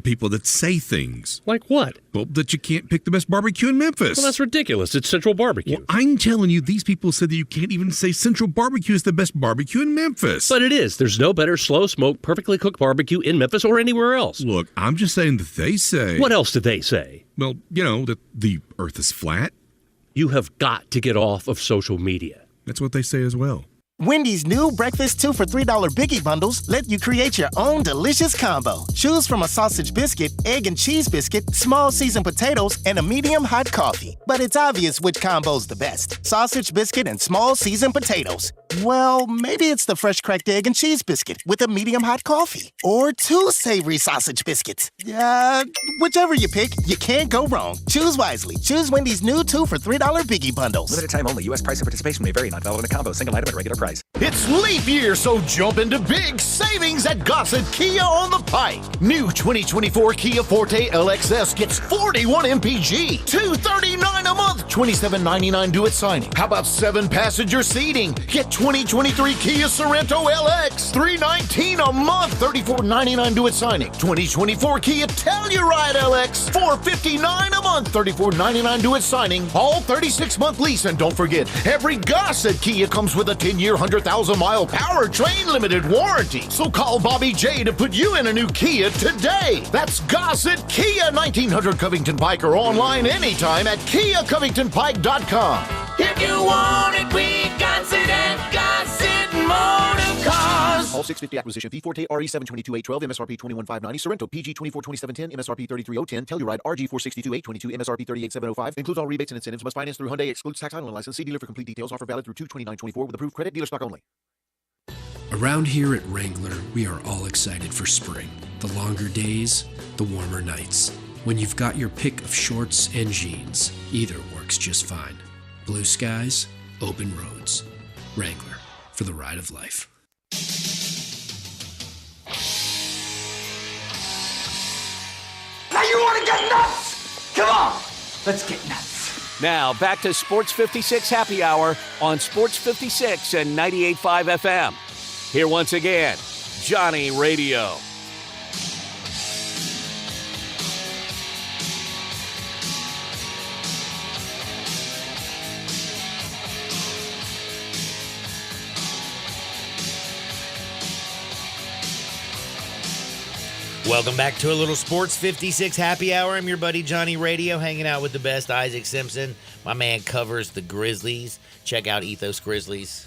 people that say things. Like what? Well, that you can't pick the best barbecue in Memphis. Well, that's ridiculous. It's Central Barbecue. Well, I'm telling you, these people said that you can't even say Central Barbecue is the best barbecue in Memphis. But it is. There's no better slow-smoked, perfectly cooked barbecue in Memphis or anywhere else. Look, I'm just saying that they say... What else did they say? Well, that the earth is flat. You have got to get off of social media. That's what they say as well. Wendy's new breakfast 2 for $3 Biggie Bundles let you create your own delicious combo. Choose from a sausage biscuit, egg and cheese biscuit, small seasoned potatoes, and a medium hot coffee. But it's obvious which combo's the best. Sausage biscuit and small seasoned potatoes. Well, maybe it's the fresh cracked egg and cheese biscuit with a medium hot coffee. Or 2 savory sausage biscuits. Whichever you pick, you can't go wrong. Choose wisely. Choose Wendy's new 2 for $3 Biggie Bundles. Limited time only. U.S. price and participation may vary. Not valid in a combo. Single item at regular price. It's leap year, so jump into big savings at Gossett Kia on the Pike. New 2024 Kia Forte LXS gets 41 MPG, $239 a month, $27.99 due at signing. How about 7-passenger seating? Get 2023 Kia Sorento LX, $319 a month, $34.99 due at signing. 2024 Kia Telluride LX, $459 a month, $34.99 due at signing. All 36-month lease, and don't forget, every Gossett Kia comes with a 10-year, 100,000-mile powertrain limited warranty. So call Bobby J to put you in a new Kia today. That's Gossett Kia, 1900 Covington Pike, or online anytime at KiaCovingtonPike.com. If you want it, we got it at Gossett Motor Cars. All 650 acquisition fee, Forte RE722-812, MSRP 21,590, Sorento PG 242710, MSRP 33010, Telluride RG 462-822, MSRP 38705. Includes all rebates and incentives. Must finance through Hyundai. Excludes tax, title, and license. See dealer for complete details. Offer valid through 2/29/24 with approved credit. Dealer stock only. Around here at Wrangler, we are all excited for spring. The longer days, the warmer nights. When you've got your pick of shorts and jeans, either works just fine. Blue skies, open roads. Wrangler, for the ride of life. Now you want to get nuts? Come on, let's get nuts. Now, back to Sports 56 Happy Hour on Sports 56 and 98.5 FM. Here once again, Johnny Radio. Welcome back to a little Sports 56 Happy Hour. I'm your buddy Johnny Radio, hanging out with the best, Isaac Simpson. My man covers the Grizzlies. Check out Ethos Grizzlies.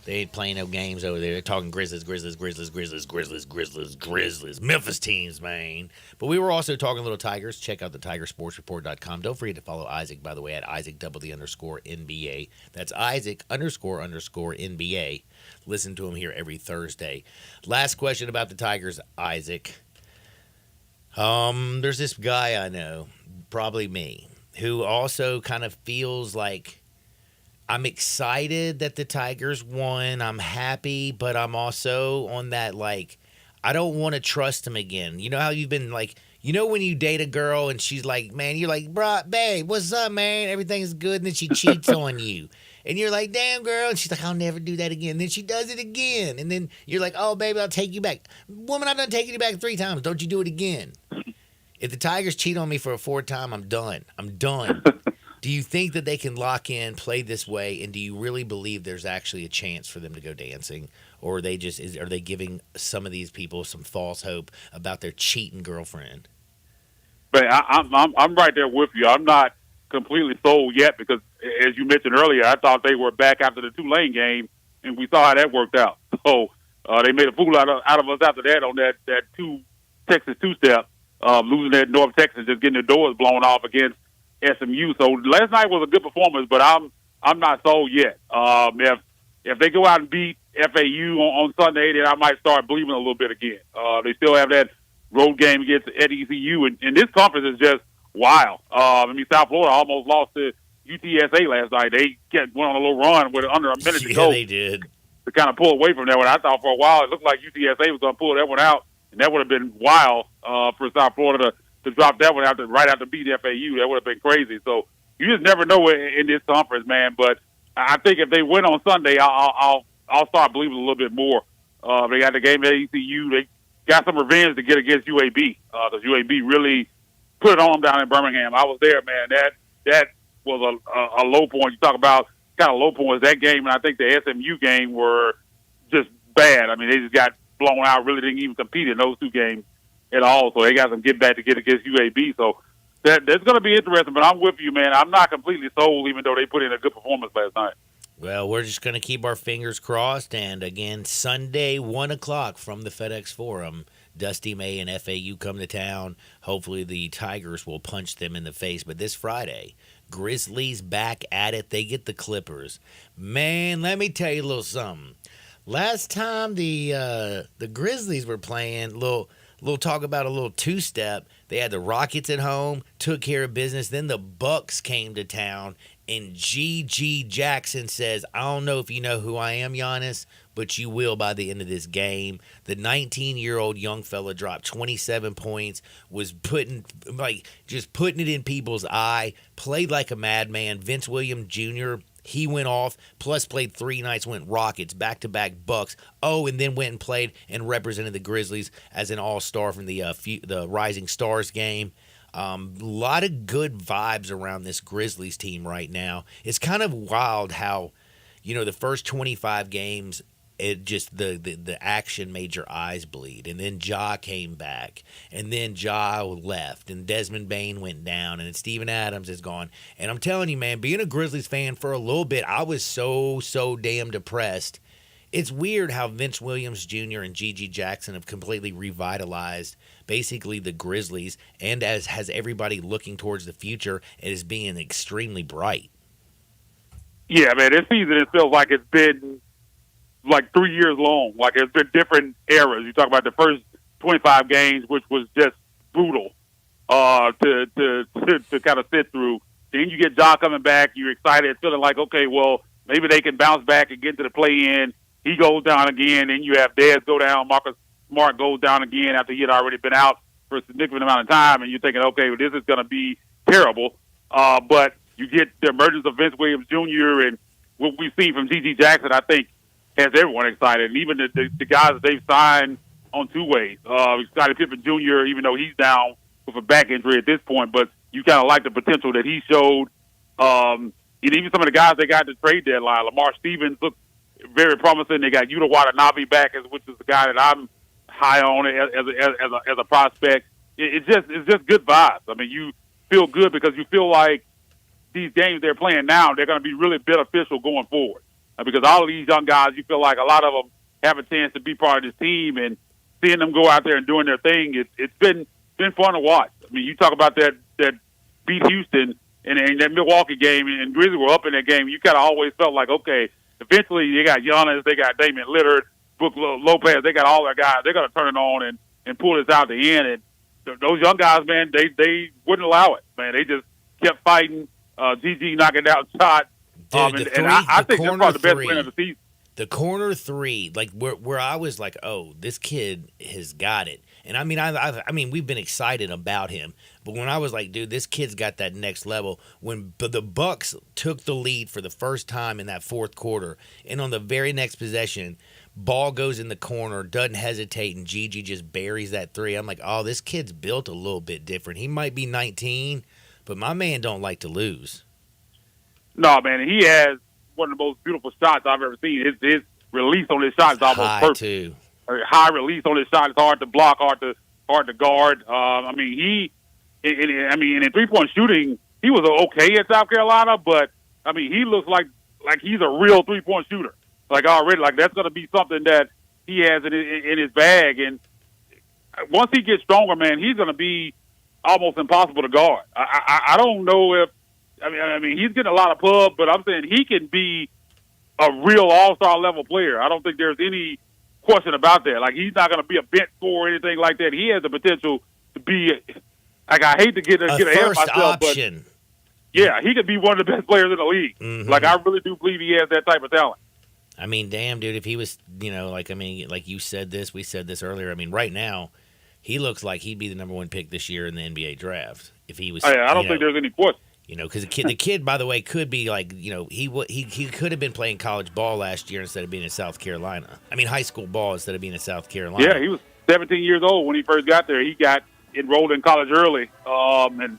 They ain't playing no games over there. They're talking Grizzlies, Memphis teams, man. But we were also talking little Tigers. Check out the TigerSportsReport.com. Don't forget to follow Isaac, by the way, at Isaac_NBA. That's Isaac__NBA. Listen to him here every Thursday. Last question about the Tigers, Isaac. There's this guy I know, probably me, who also kind of feels like I'm excited that the Tigers won. I'm happy, but I'm also on that, like, I don't want to trust him again. You know how you've been, like, you know when you date a girl and she's like, man, you're like, bro, babe, what's up, man? Everything's good. And then she cheats on you. And you're like, damn, girl. And she's like, I'll never do that again. And then she does it again. And then you're like, oh, baby, I'll take you back. Woman, I've done taking you back 3 times. Don't you do it again. If the Tigers cheat on me for a 4th time, I'm done. I'm done. Do you think that they can lock in, play this way, and do you really believe there's actually a chance for them to go dancing? Or are they just are they giving some of these people some false hope about their cheating girlfriend? But I'm right there with you. I'm not completely sold yet because, as you mentioned earlier, I thought they were back after the Tulane game, and we saw how that worked out. So they made a fool out of us after that on that Texas two-step, losing at North Texas, just getting the doors blown off against SMU. So last night was a good performance, but I'm not sold yet. If they go out and beat FAU on Sunday, then I might start believing a little bit again. They still have that road game against ECU, and this conference is just wild. South Florida almost lost to UTSA last night. They went on a little run with under a minute to go. Yeah, they did. To kind of pull away from that one. I thought for a while it looked like UTSA was going to pull that one out, and that would have been wild for South Florida to drop that one right after beating FAU. That would have been crazy. So you just never know in this conference, man. But I think if they win on Sunday, I'll start believing a little bit more. They got the game at ECU. They got some revenge to get against UAB because UAB really put it on them down in Birmingham. I was there, man. That was a low point. You talk about kind of low points. That game and I think the SMU game were just bad. I mean, they just got blown out. Really didn't even compete in those 2 games at all. So they got some get back to get against UAB. So that's going to be interesting. But I'm with you, man. I'm not completely sold, even though they put in a good performance last night. Well, we're just going to keep our fingers crossed. And again, Sunday, 1 o'clock from the FedEx Forum, Dusty May and FAU come to town. Hopefully the Tigers will punch them in the face. But this Friday, Grizzlies back at it. They get the Clippers. Man, let me tell you a little something. Last time the Grizzlies were playing, little talk about a little two-step. They had the Rockets at home, took care of business. Then the Bucks came to town, and G.G. Jackson says, I don't know if you know who I am, Giannis, but you will by the end of this game. The 19-year-old young fella dropped 27 points, was just putting it in people's eye, played like a madman. Vince Williams Jr., he went off, plus played 3 nights, went Rockets, back-to-back Bucks. Oh, and then went and played and represented the Grizzlies as an all-star from the Rising Stars game. A lot of good vibes around this Grizzlies team right now. It's kind of wild how, the first 25 games, it just the action made your eyes bleed. And then Ja came back. And then Ja left. And Desmond Bain went down. And then Steven Adams is gone. And I'm telling you, man, being a Grizzlies fan for a little bit, I was so damn depressed. It's weird how Vince Williams Jr. and G.G. Jackson have completely revitalized basically the Grizzlies, and as has everybody looking towards the future as being extremely bright. Yeah, man, this season it feels like it's been like 3 years long. Like it's been different eras. You talk about the first 25 games, which was just brutal to kind of sit through. Then you get Ja coming back. You're excited, feeling like, okay, well, maybe they can bounce back and get to the play-in. He goes down again. Then you have Dez go down. Marcus Smart goes down again after he had already been out for a significant amount of time. And you're thinking, okay, well, this is going to be terrible. But you get the emergence of Vince Williams Jr. and what we've seen from G.G. Jackson, I think, has everyone excited. And even the guys that they've signed on two ways. Scottie Pippen Jr., even though he's down with a back injury at this point, but you kind of like the potential that he showed. And even some of the guys they got at the trade deadline, Lamar Stevens looked very promising. They got Yuta Watanabe back, which is the guy that I'm high on as a prospect. It's just good vibes. I mean, you feel good because you feel like these games they're playing now, they're going to be really beneficial going forward. Because all of these young guys, you feel like a lot of them have a chance to be part of this team, and seeing them go out there and doing their thing, it's been fun to watch. I mean, you talk about that beat Houston and that Milwaukee game, and Grizzlies were up in that game. You kind of always felt like, okay, eventually they got Giannis, they got Damian Lillard, Brook Lopez, they got all their guys. They're going to turn it on and pull this out the end. And those young guys, man, they wouldn't allow it, man. They just kept fighting. GG knocking down shots. I think they're probably the best player of the season. The corner three, like where I was like, oh, this kid has got it. And I mean, we've been excited about him, but when I was like, dude, this kid's got that next level. When the Bucks took the lead for the first time in that fourth quarter, and on the very next possession, ball goes in the corner, doesn't hesitate, and Gigi just buries that three. I'm like, oh, this kid's built a little bit different. He might be 19, but my man don't like to lose. No, man, he has one of the most beautiful shots I've ever seen. His release on his shot is almost high perfect. Too. High release on his shot. It's hard to block, hard to guard. I mean, in three-point shooting, he was okay at South Carolina, but I mean, he looks like he's a real three-point shooter. Like already, like that's going to be something that he has in his bag. And once he gets stronger, man, he's going to be almost impossible to guard. I don't know if. I mean, he's getting a lot of pub, but I'm saying he can be a real all-star level player. I don't think there's any question about that. Like, he's not going to be a bench scorer or anything like that. He has the potential to be, like, I hate to get ahead of myself, option. But yeah, he could be one of the best players in the league. Mm-hmm. Like, I really do believe he has that type of talent. I mean, damn, dude, if he was, like you said this, we said this earlier. I mean, right now, he looks like he'd be the number one pick this year in the NBA draft if he was. I don't think there's any question. Because the kid, by the way, could be like, he could have been playing college ball last year instead of being in South Carolina. I mean, high school ball instead of being in South Carolina. Yeah, he was 17 years old when he first got there. He got enrolled in college early, and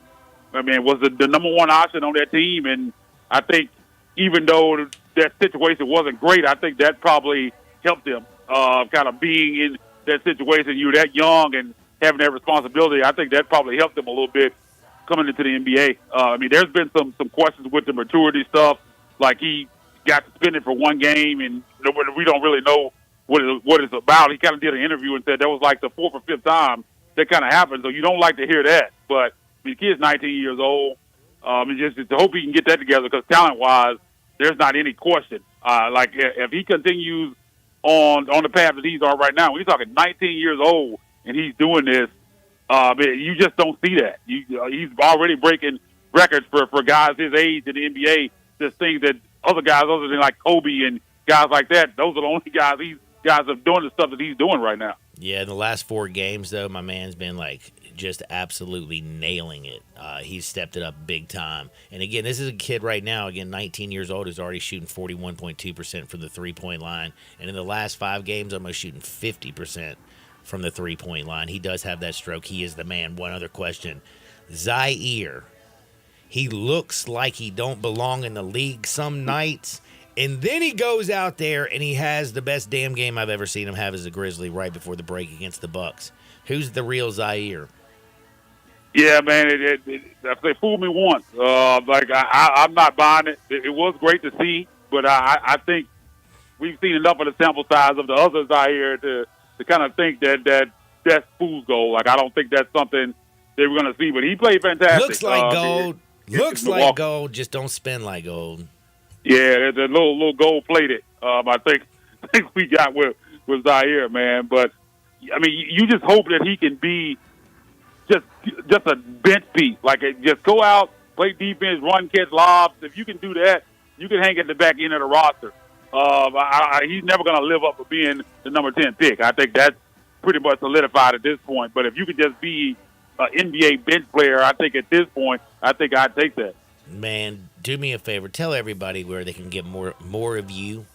I mean, was the number one option on that team. And I think even though that situation wasn't great, I think that probably helped him. Kind of being in that situation, you're that young and having that responsibility. I think that probably helped him a little bit coming into the NBA. I mean, there's been some questions with the maturity stuff. Like he got suspended for one game, and we don't really know what it's about. He kind of did an interview and said that was like the 4th or 5th time that kind of happened, so you don't like to hear that. But the kid's 19 years old. And just to hope he can get that together, because talent-wise, there's not any question. Like if he continues on the path that he's on right now, we're talking 19 years old and he's doing this. You just don't see that. He's already breaking records for guys his age in the NBA. Just things that other guys, other than like Kobe and guys like that, those are the only guys these guys are doing the stuff that he's doing right now. Yeah, in the last 4 games, though, my man's been like just absolutely nailing it. He's stepped it up big time. And again, this is a kid right now, again, 19 years old, who's already shooting 41.2% from the three-point line. And in the last 5 games, almost shooting 50% from the three-point line. He does have that stroke. He is the man. One other question. Zaire, he looks like he don't belong in the league some nights. And then he goes out there and he has the best damn game I've ever seen him have as a Grizzly right before the break against the Bucks. Who's the real Zaire? Yeah, man, they fooled me once. I'm not buying it. It was great to see, but I think we've seen enough of the sample size of the other Zaire to kind of think that's fool's gold. Like, I don't think that's something they were going to see, but he played fantastic. Looks like gold. Looks like gold, just don't spin like gold. Yeah, there's a little gold plated. I think we got with Zaire, man. But I mean, you just hope that he can be just a bench piece. Like, just go out, play defense, run, catch lobs. If you can do that, you can hang at the back end of the roster. He's never going to live up to being the number 10 pick. I think that's pretty much solidified at this point. But if you could just be an NBA bench player, I think at this point, I think I'd take that. Man, do me a favor. Tell everybody where they can get more of you.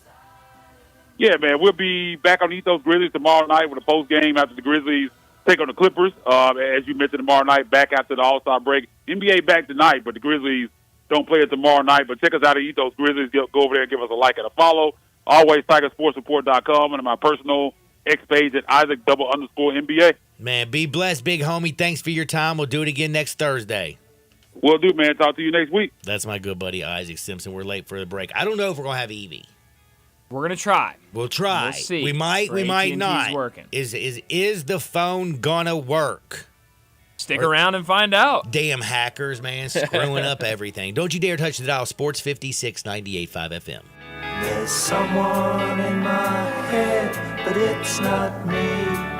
Yeah, man. We'll be back on Ethos Grizzlies tomorrow night with a post game after the Grizzlies take on the Clippers. As you mentioned, tomorrow night, back after the All-Star break. NBA back tonight, but the Grizzlies don't play it tomorrow night. But check us out at Ethos Grizzlies. Go over there and give us a like and a follow. Always TigerSportsReport.com and my personal X page at Isaac_NBA. Man, be blessed, big homie. Thanks for your time. We'll do it again next Thursday. Will do, man. Talk to you next week. That's my good buddy Isaac Simpson. We're late for the break. I don't know if we're gonna have Evie. We're gonna try. We'll try. We'll see. We might. We might not. Working. Is the phone gonna work? Stick around and find out. Damn hackers, man, screwing up everything. Don't you dare touch the dial. Sports 56 98.5 FM. There's someone in my head, but it's not me.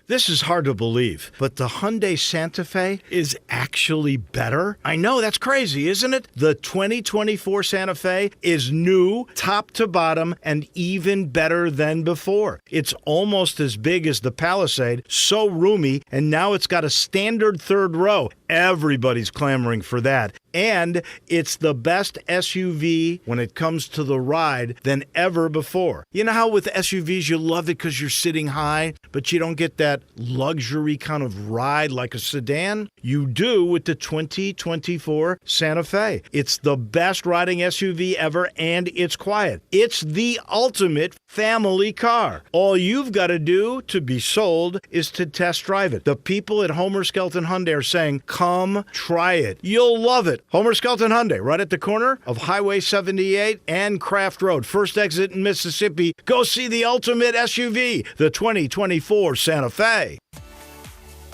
This is hard to believe, but the Hyundai Santa Fe is actually better. I know, that's crazy, isn't it? The 2024 Santa Fe is new, top to bottom, and even better than before. It's almost as big as the Palisade, so roomy, and now it's got a standard third row. Everybody's clamoring for that. And it's the best SUV when it comes to the ride than ever before. You know how with SUVs you love it because you're sitting high, but you don't get that luxury kind of ride like a sedan? You do with the 2024 Santa Fe. It's the best riding SUV ever, and it's quiet. It's the ultimate family car. All you've got to do to be sold is to test drive it. The people at Homer Skelton Hyundai are saying, come try it. You'll love it. Homer Skelton Hyundai, right at the corner of Highway 78 and Craft Road. First exit in Mississippi. Go see the ultimate SUV, the 2024 Santa Fe.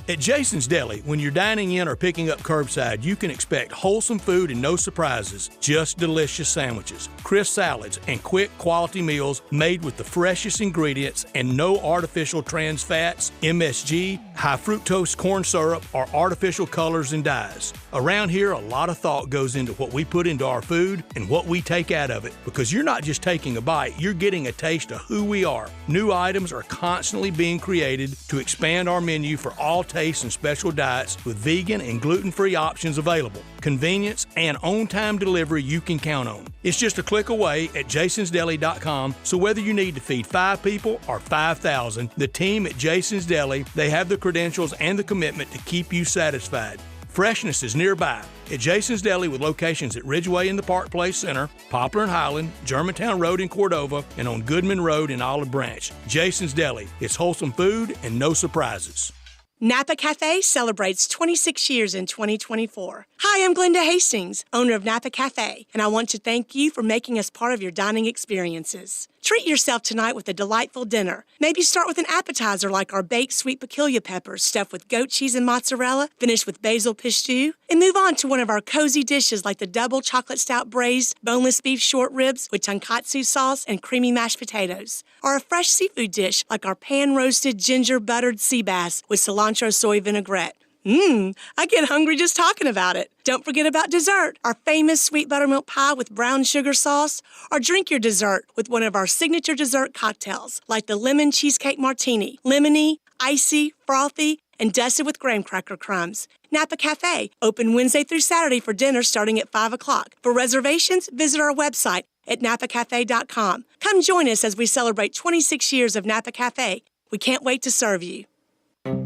At Jason's Deli, when you're dining in or picking up curbside, you can expect wholesome food and no surprises, just delicious sandwiches, crisp salads, and quick quality meals made with the freshest ingredients and no artificial trans fats, MSG, high fructose corn syrup, or artificial colors and dyes. Around here, a lot of thought goes into what we put into our food and what we take out of it, because you're not just taking a bite, you're getting a taste of who we are. New items are constantly being created to expand our menu for all tastes and special diets with vegan and gluten-free options available. Convenience and on-time delivery you can count on. It's just a click away at jasonsdeli.com, so whether you need to feed 5 people or 5,000, the team at Jason's Deli, they have the credentials and the commitment to keep you satisfied. Freshness is nearby at Jason's Deli with locations at Ridgeway in the Park Place Center, Poplar and Highland, Germantown Road in Cordova, and on Goodman Road in Olive Branch. Jason's Deli. It's wholesome food and no surprises. Napa Cafe celebrates 26 years in 2024. Hi, I'm Glenda Hastings, owner of Napa Cafe, and I want to thank you for making us part of your dining experiences. Treat yourself tonight with a delightful dinner. Maybe start with an appetizer like our baked sweet piquilla peppers stuffed with goat cheese and mozzarella, finish with basil pistou, and move on to one of our cozy dishes like the double chocolate stout braised boneless beef short ribs with tonkatsu sauce and creamy mashed potatoes, or a fresh seafood dish like our pan-roasted ginger buttered sea bass with cilantro soy vinaigrette. I get hungry just talking about it. Don't forget about dessert, our famous sweet buttermilk pie with brown sugar sauce, or drink your dessert with one of our signature dessert cocktails, like the lemon cheesecake martini, lemony, icy, frothy, and dusted with graham cracker crumbs. Napa Cafe, open Wednesday through Saturday for dinner starting at 5 o'clock. For reservations, visit our website at napacafe.com. Come join us as we celebrate 26 years of Napa Cafe. We can't wait to serve you.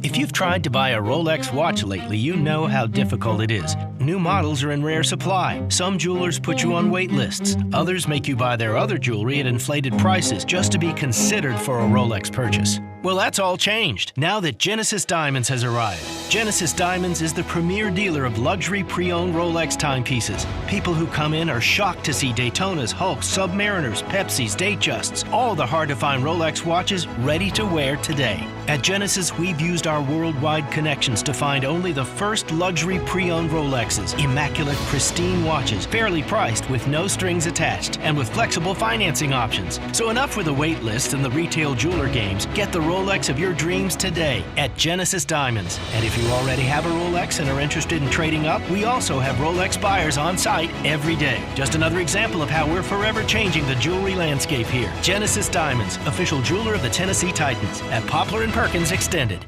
If you've tried to buy a Rolex watch lately, you know how difficult it is. New models are in rare supply. Some jewelers put you on wait lists. Others make you buy their other jewelry at inflated prices just to be considered for a Rolex purchase. Well, that's all changed now that Genesis Diamonds has arrived. Genesis Diamonds is the premier dealer of luxury pre-owned Rolex timepieces. People who come in are shocked to see Daytonas, Hulks, Submariners, Pepsis, Datejusts, all the hard-to-find Rolex watches ready to wear today. At Genesis, we've used our worldwide connections to find only the first luxury pre-owned Rolexes, immaculate, pristine watches, fairly priced with no strings attached, and with flexible financing options. So enough with the wait list and the retail jeweler games. Get the Rolex of your dreams today at Genesis Diamonds. And if you already have a Rolex and are interested in trading up, we also have Rolex buyers on site every day. Just another example of how we're forever changing the jewelry landscape here. Genesis Diamonds, official jeweler of the Tennessee Titans at Poplar and Perkins Extended.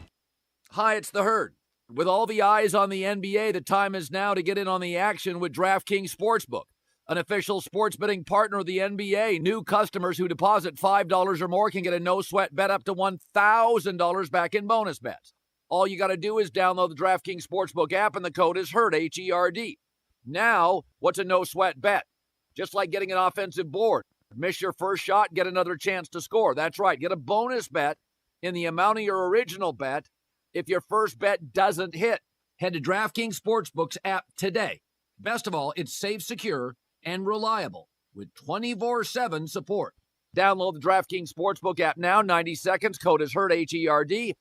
Hi, it's the Herd. With all the eyes on the NBA, the time is now to get in on the action with DraftKings Sportsbook, an official sports betting partner of the NBA. New customers who deposit $5 or more can get a no-sweat bet up to $1,000 back in bonus bets. All you got to do is download the DraftKings Sportsbook app, and the code is HERD, H-E-R-D. Now, what's a no-sweat bet? Just like getting an offensive board. Miss your first shot, get another chance to score. That's right, get a bonus bet in the amount of your original bet if your first bet doesn't hit. Head to DraftKings Sportsbook's app today. Best of all, it's safe, secure, and reliable with 24/7 support. Download the DraftKings Sportsbook app now. 90 seconds. Code is HERD, H-E-R-D.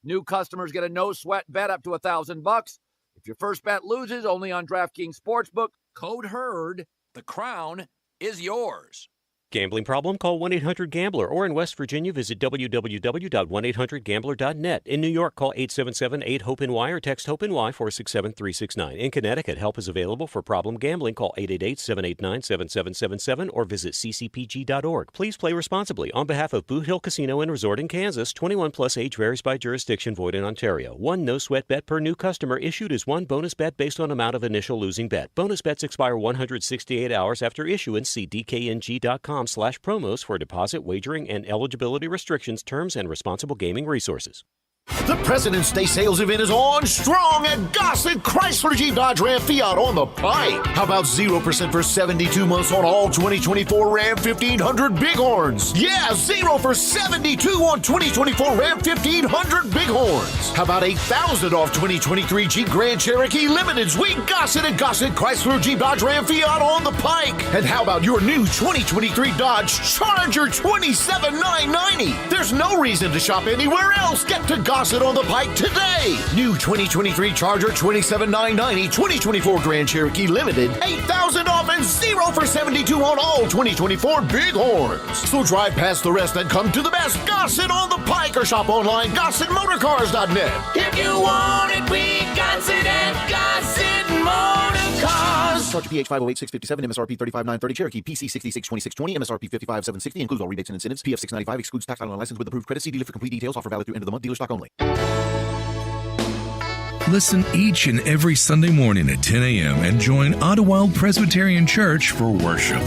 New customers get a no-sweat bet up to $1,000. If your first bet loses, only on DraftKings Sportsbook. Code HERD. The crown is yours. Gambling problem? Call 1-800-GAMBLER. Or in West Virginia, visit www.1800gambler.net. In New York, call 877-8-HOPE-NY or text HOPE-NY 467-369. In Connecticut, help is available for problem gambling. Call 888-789-7777 or visit ccpg.org. Please play responsibly. On behalf of Boot Hill Casino and Resort in Kansas, 21 plus age varies by jurisdiction, void in Ontario. One no-sweat bet per new customer issued is one bonus bet based on amount of initial losing bet. Bonus bets expire 168 hours after issuance. See dkng.com/promos for deposit, wagering, and eligibility restrictions, terms, and responsible gaming resources. The President's Day sales event is on strong at Gossett Chrysler Jeep Dodge Ram Fiat on the Pike. How about 0% for 72 months on all 2024 Ram 1500 Bighorns? Yeah, 0 for 72 on 2024 Ram 1500 Bighorns. How about $8,000 off 2023 Jeep Grand Cherokee Limiteds? We Gossett at Gossett Chrysler Jeep Dodge Ram Fiat on the Pike. And how about your new 2023 Dodge Charger $27,990? There's no reason to shop anywhere else. Get to Gossett on the Pike today. New 2023 Charger $27,990, 2024 Grand Cherokee Limited $8,000 off and 0 for 72 on all 2024 Bighorns. So drive past the rest and come to the best Gossett on the Pike or shop online GossettMotorCars.net. If you want it, we got it at Gossett Motorcars. Charger PH 508-657, MSRP 35,930, Cherokee PC 662620, MSRP 55,760, includes all rebates and incentives. PF 695 excludes tax title and license with approved credit. See dealer for complete details. Offer valid through end of the month. Dealer stock only. Listen each and every Sunday morning at 10 a.m. and join Ottawild Presbyterian Church for worship.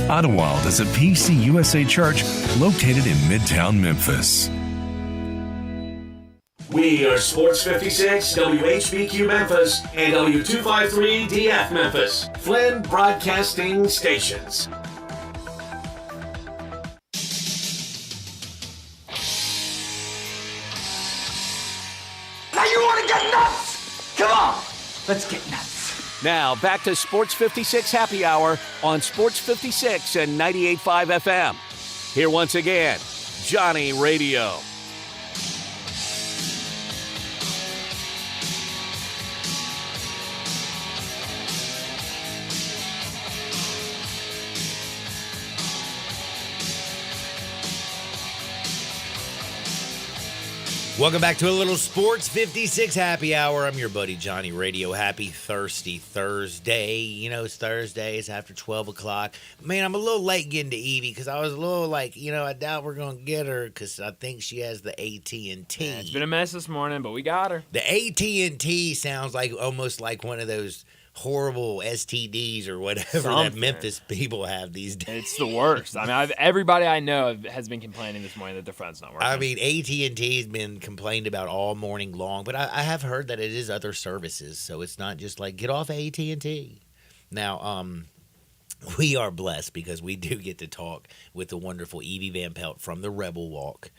Ottawild is a PCUSA church located in Midtown Memphis. We are Sports 56, WHBQ Memphis, and W253DF Memphis, Flynn Broadcasting Stations. Now you want Let's get nuts. Now, back to Sports 56 Happy Hour on Sports 56 and 98.5 FM. Here once again, Johnny Radio. Welcome back to a little Sports 56 Happy Hour. I'm your buddy Johnny Radio. Happy Thirsty Thursday. You know, it's Thursday. It's after 12 o'clock. Man, I'm a little late getting to Evie because I was a little like, I doubt we're going to get her because I think she has the AT&T. Yeah, it's been a mess this morning, but we got her. The AT&T sounds like almost like one of those horrible STDs or whatever that Memphis people have these days. It's the worst. I mean, everybody I know has been complaining this morning that their phone's not working. I mean, AT&T has been complained about all morning long, but I have heard that it is other services, so it's not just like, get off AT&T. Now, we are blessed because we do get to talk with the wonderful Evie Van Pelt from the Rebel Walk.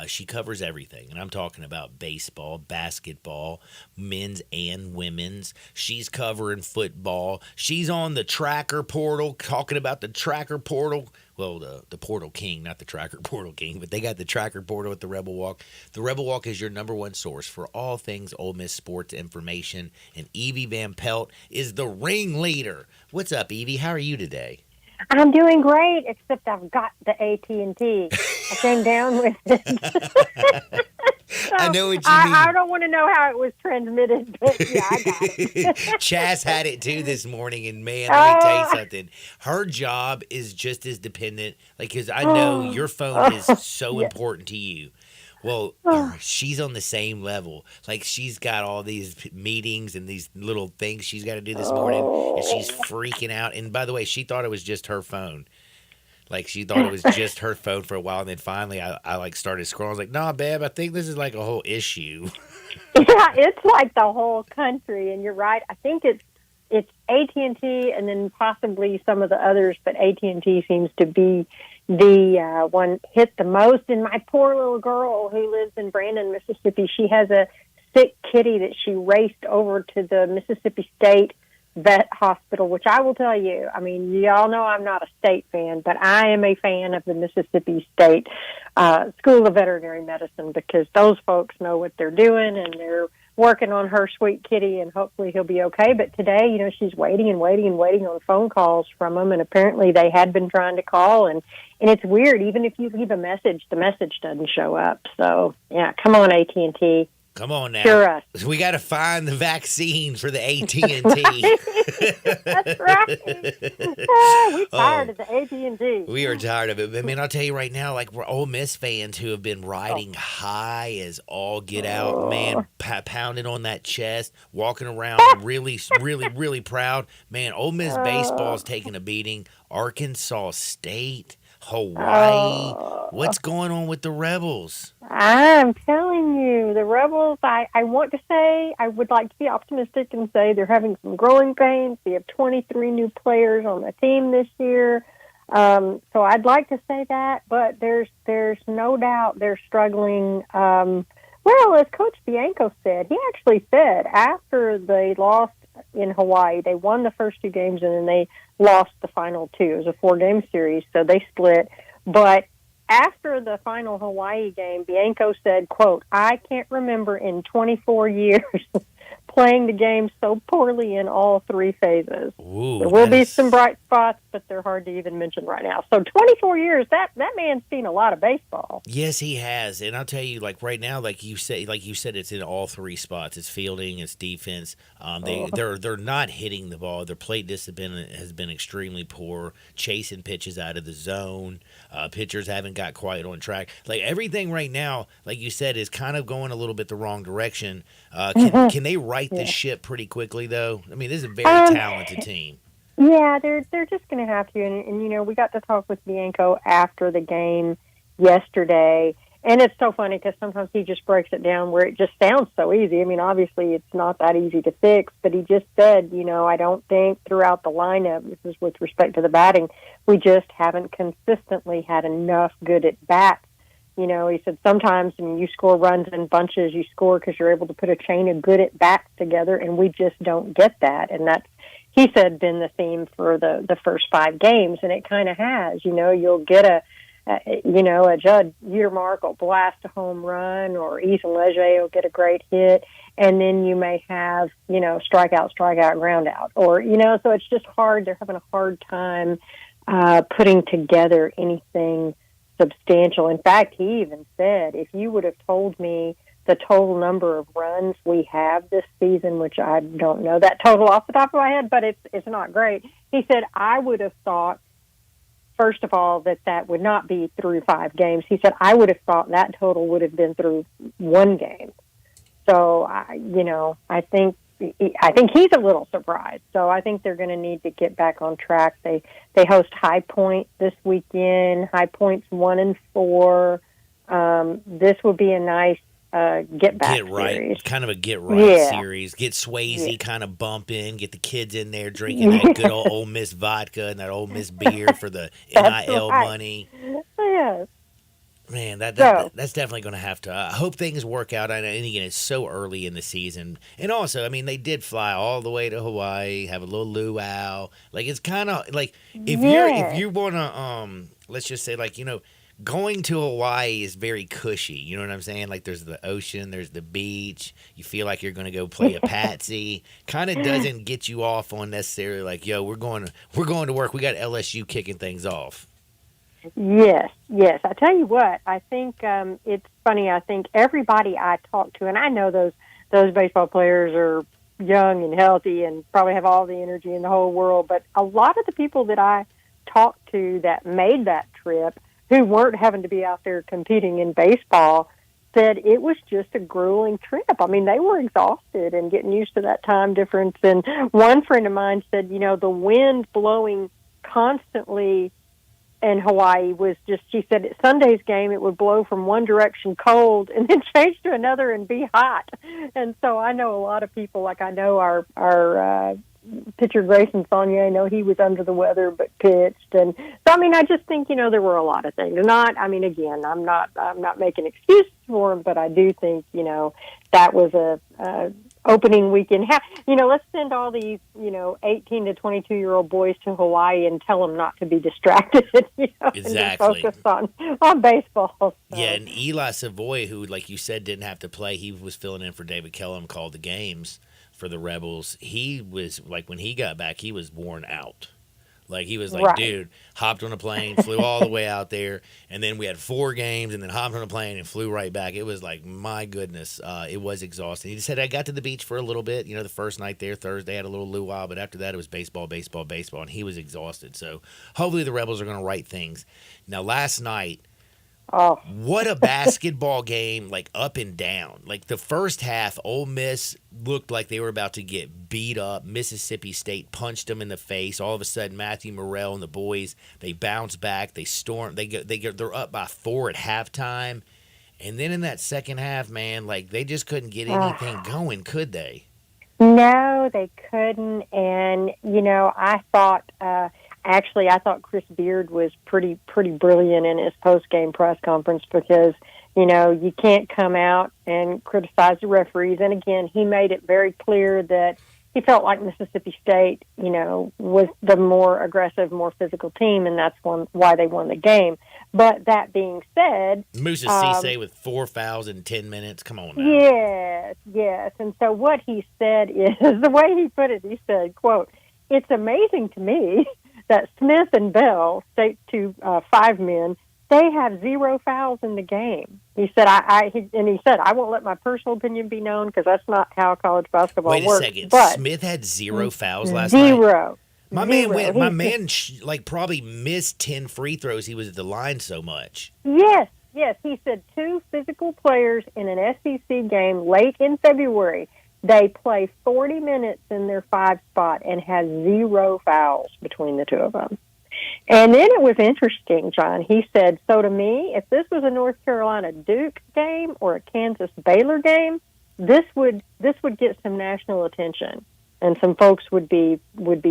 She covers everything, and I'm talking about baseball, basketball, men's and women's. She's covering football. She's on the Tracker Portal, talking about the Tracker Portal. Well, the Portal King, not the Tracker Portal King, but they got the Tracker Portal at the Rebel Walk. The Rebel Walk is your number one source for all things Ole Miss sports information, and Evie Van Pelt is the ringleader. What's up, Evie? How are you today? I'm doing great, except I've got the AT&T. I came down with it. So I know what you mean. I don't want to know how it was transmitted, but yeah, I got it. Chaz had it too this morning, and man, let me tell you something. Her job is just as dependent, because I know your phone is so important to you. Well, she's on the same level. Like, she's got all these meetings and these little things she's got to do this morning, and she's freaking out. And by the way, she thought it was just her phone. Like, she thought it was just her phone for a while, and then finally I started scrolling. I was like, nah, babe, I think this is like a whole issue. Yeah, it's like the whole country, and you're right. I think it's AT&T and then possibly some of the others, but AT&T seems to be the one hit the most. And my poor little girl who lives in Brandon, Mississippi, she has a sick kitty that she raced over to the Mississippi State Vet Hospital, which I will tell you, I mean, y'all know I'm not a state fan, but I am a fan of the Mississippi State School of Veterinary Medicine, because those folks know what they're doing, and they're working on her sweet kitty, and hopefully he'll be okay. But today, she's waiting on phone calls from them, and apparently they had been trying to call, and it's weird. Even if you leave a message, the message doesn't show up. So, yeah, come on, AT&T. Come on now. Cure us. We got to find the vaccine for the AT&T. That's right. We're tired of the AT&T. We are tired of it. But, man, I'll tell you right now, like, we're Ole Miss fans who have been riding high as all get out, man, pounding on that chest, walking around really, really, really proud. Man, Ole Miss baseball's taking a beating. Arkansas State, Hawaii. What's going on with the Rebels? I'm telling you, the Rebels, I want to say, I would like to be optimistic and say they're having some growing pains. We have 23 new players on the team this year. So I'd like to say that, but there's no doubt they're struggling. Well, as Coach Bianco said, he actually said after they lost in Hawaii, they won the first two games and then they lost the final two. It was a 4-game series, so they split. But after the final Hawaii game, Bianco said, quote, I can't remember in 24 years playing the game so poorly in all three phases. Ooh, there will be some bright spots, but they're hard to even mention right now. So 24 years, that man's seen a lot of baseball. Yes, he has. And I'll tell you, like right now, like you said, it's in all three spots. It's fielding, it's defense. They're not hitting the ball. Their plate discipline has been extremely poor, chasing pitches out of the zone. Pitchers haven't got quite on track. Like everything right now, like you said, is kind of going a little bit the wrong direction. Can they right this ship pretty quickly, though? I mean, this is a very talented team. Yeah, they're just going to have to. And, we got to talk with Bianco after the game yesterday. And it's so funny because sometimes he just breaks it down where it just sounds so easy. I mean, obviously it's not that easy to fix, but he just said, I don't think throughout the lineup, this is with respect to the batting, we just haven't consistently had enough good at-bats You know, he said sometimes when you score runs in bunches, you score because you're able to put a chain of good at-bats together, and we just don't get that. And that's, he said, been the theme for the first 5 games, and it kind of has. You know, you'll get a Judd Utermark will blast a home run, or Ethan Leger will get a great hit, and then you may have, you know, strikeout, ground out. Or, you know, so it's just hard. They're having a hard time putting together anything substantial. In fact, he even said, if you would have told me the total number of runs we have this season, which I don't know that total off the top of my head, but it's not great. He said, I would have thought, first of all, that would not be through 5 games. He said, I would have thought that total would have been through 1 game. So, I think he's a little surprised. So I think they're going to need to get back on track. They host High Point this weekend. High Point's 1-4. This will be a nice get right series. Kind of a get right series. Get Swayze kind of bumping. Get the kids in there drinking that good old Ole Miss vodka and that Ole Miss beer for the NIL money. Yes. Man, that's definitely going to have to. I hope things work out. And again, it's so early in the season. And also, I mean, they did fly all the way to Hawaii, have a little luau. Like, it's kind of like if you want to, let's just say, like, you know, going to Hawaii is very cushy. You know what I'm saying? Like, there's the ocean, there's the beach. You feel like you're going to go play a patsy. Kind of doesn't get you off on necessarily like, yo, we're going to work. We got LSU kicking things off. Yes. I tell you what, I think it's funny. I think everybody I talk to, and I know those baseball players are young and healthy and probably have all the energy in the whole world, but a lot of the people that I talked to that made that trip, who weren't having to be out there competing in baseball, said it was just a grueling trip. I mean, they were exhausted and getting used to that time difference. And one friend of mine said, you know, the wind blowing constantly in Hawaii was just, she said at Sunday's game, it would blow from one direction cold and then change to another and be hot. And so I know a lot of people, like I know our pitcher Grayson Saunier, I know he was under the weather but pitched. And so, I mean, I just think, you know, there were a lot of things. Again, I'm not making excuses for him, but I do think, you know, that was a opening weekend. You know, let's send all these, you know, 18 to 22-year-old boys to Hawaii and tell them not to be distracted, you know, exactly. And to focus on baseball. So. Yeah, and Eli Savoy, who, like you said, didn't have to play, he was filling in for David Kellum, called the games for the Rebels. He was, like, when he got back, he was worn out. Like, he was like, right. Dude, hopped on a plane, flew all the way out there, and then we had 4 games, and then hopped on a plane and flew right back. It was like, my goodness, it was exhausting. He said, I got to the beach for a little bit, you know, the first night there, Thursday, had a little luau, but after that, it was baseball, and he was exhausted. So hopefully the Rebels are going to right things. Now, last night, what a basketball game, like up and down. Like the first half, Ole Miss looked like they were about to get beat up. Mississippi State punched them in the face. All of a sudden, Matthew Morrell and the boys, they bounce back. They storm. They're up by 4 at halftime. And then in that second half, man, like they just couldn't get anything going, could they? No, they couldn't. And, you know, I thought Chris Beard was pretty brilliant in his post-game press conference because, you know, you can't come out and criticize the referees. And again, he made it very clear that he felt like Mississippi State, you know, was the more aggressive, more physical team, and that's why they won the game. But that being said, Moussa Cisse with 4 fouls in 10 minutes. Come on now. Yes. And so what he said is, the way he put it, he said, quote, "It's amazing to me that Smith and Bell, State 5 men, they have 0 fouls in the game." He said, I won't let my personal opinion be known because that's not how college basketball works. Wait a second. But Smith had 0 fouls last night? 0. My man probably missed 10 free throws. He was at the line so much. Yes. He said 2 physical players in an SEC game late in February. They play 40 minutes in their 5 spot and has 0 fouls between the 2 of them. And then it was interesting, John. He said, so to me, if this was a North Carolina Duke game or a Kansas Baylor game, this would get some national attention, and some folks would be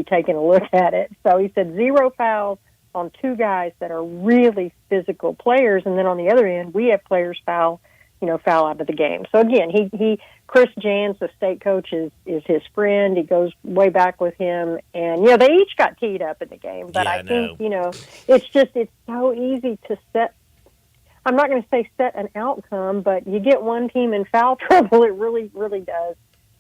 taking a look at it. So he said 0 fouls, on two guys that are really physical players, and then on the other end, we have players foul out of the game. So again, Chris Jans, the state coach, is his friend. He goes way back with him, and they each got teed up in the game. But I think it's so easy to set. I'm not going to say set an outcome, but you get one team in foul trouble, it really, really does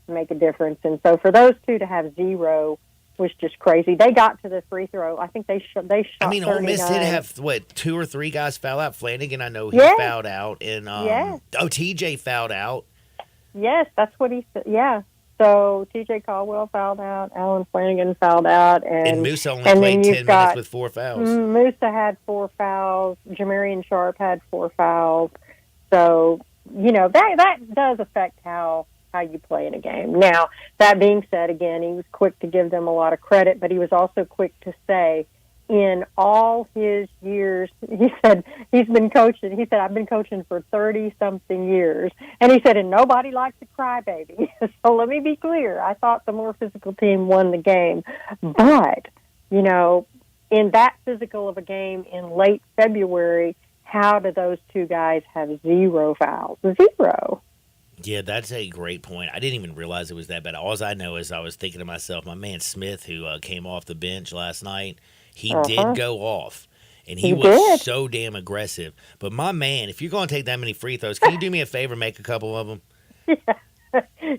make a difference. And so for those two to have 0 was just crazy. They got to the free throw. I think they shot. I mean, 39. Ole Miss did have 2 or 3 guys foul out. Flanagan, I know he fouled out, and TJ fouled out. Yes, that's what he said. Yeah. So T.J. Caldwell fouled out, Alan Flanagan fouled out, and Musa only played 10 minutes with 4 fouls. Musa had 4 fouls. Jamarian Sharp had 4 fouls. So that does affect how you play in a game. Now, that being said, again, he was quick to give them a lot of credit, but he was also quick to say, in all his years, he said, he's been coaching. He said, I've been coaching for 30-something years. And he said, and nobody likes a crybaby. So let me be clear. I thought the more physical team won the game. But, in that physical of a game in late February, how do those two guys have 0 fouls? 0. Yeah, that's a great point. I didn't even realize it was that bad. All I know is I was thinking to myself, my man Smith, who came off the bench last night, he did go off, and he was so damn aggressive. But my man, if you're going to take that many free throws, can you do me a favor, make a couple of them?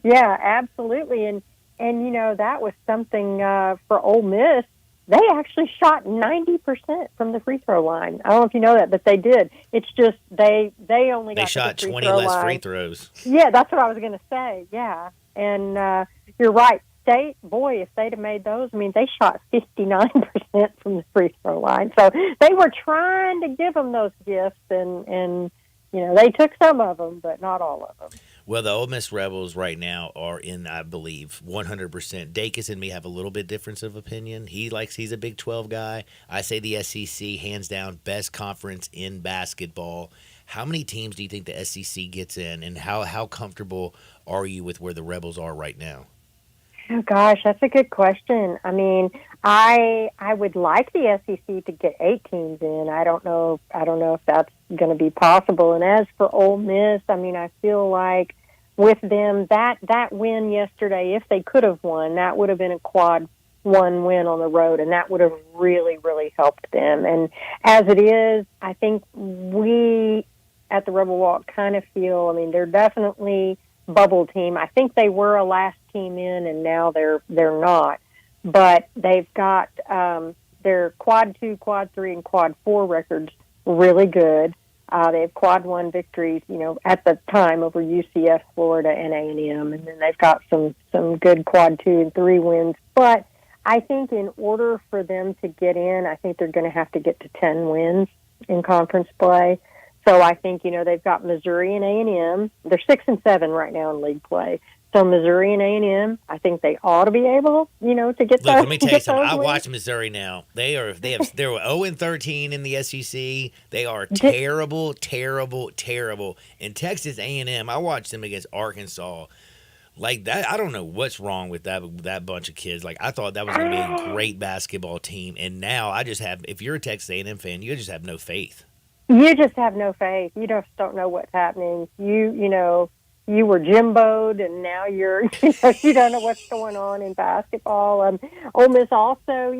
Yeah, absolutely. And that was something for Ole Miss. They actually shot 90% from the free throw line. I don't know if you know that, but they did. It's just they only got shot to the 20 less free throws. Yeah, that's what I was going to say. Yeah, and you're right. State, boy, if they'd have made those, I mean, they shot 59% from the free throw line. So they were trying to give them those gifts, and they took some of them, but not all of them. Well, the Ole Miss Rebels right now are in, I believe, 100%. Dacus and me have a little bit difference of opinion. He's a Big 12 guy. I say the SEC, hands down, best conference in basketball. How many teams do you think the SEC gets in, and how comfortable are you with where the Rebels are right now? Oh, gosh, that's a good question. I mean, I would like the SEC to get 8 teams in. I don't know if that's going to be possible. And as for Ole Miss, I mean, I feel like with them, that win yesterday, if they could have won, that would have been a quad 1 win on the road, and that would have really, really helped them. And as it is, I think we at the Rebel Walk kind of feel, I mean, they're definitely bubble team. I think they were a last team in, and now they're not. But they've got their quad 2, quad 3, and quad 4 records really good. They have quad 1 victories, at the time over UCF, Florida, and A&M, and then they've got some good quad 2 and 3 wins. But I think in order for them to get in, I think they're going to have to get to 10 wins in conference play. So I think, they've got Missouri and A&M. They're 6 and 7 right now in league play. So Missouri and A&M, I think they ought to be able, to get those. Let me tell you something. I watch Missouri now. They're 0-13 in the SEC. They are terrible, terrible, terrible. And Texas A&M, I watched them against Arkansas. Like that, I don't know what's wrong with that bunch of kids. Like I thought that was going to be a great basketball team, and now I just have. If you're a Texas A&M fan, you just have no faith. You just have no faith. You just don't know what's happening. You were Jimbo'd, and now you don't know what's going on in basketball. Ole Miss also,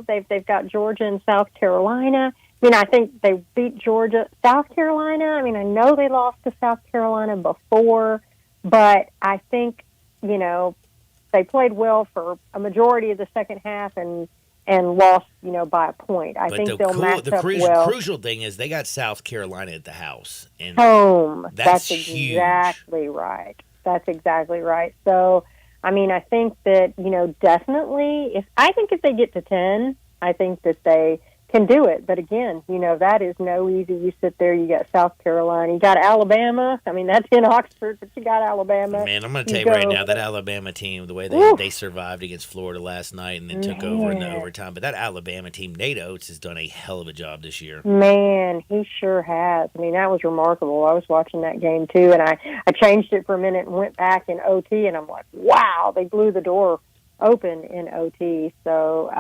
they've got Georgia and South Carolina. I mean, I think they beat Georgia. South Carolina, I mean, I know they lost to South Carolina before, but I think, they played well for a majority of the second half and lost, by a point. I think they'll match up well. The crucial thing is they got South Carolina at the house. And home. That's exactly right. That's exactly right. So, I mean, I think that, definitely, if they get to 10, I think that they can do it. But again, that is no easy. You sit there, you got South Carolina, you got Alabama. I mean, that's in Oxford, but you got Alabama. Man, I'm going to tell you right now, that Alabama team, the way they survived against Florida last night and then took over in the overtime. But that Alabama team, Nate Oates has done a hell of a job this year. Man, he sure has. I mean, that was remarkable. I was watching that game, too, and I changed it for a minute and went back in OT, and I'm like, wow, they blew the door open in OT. So,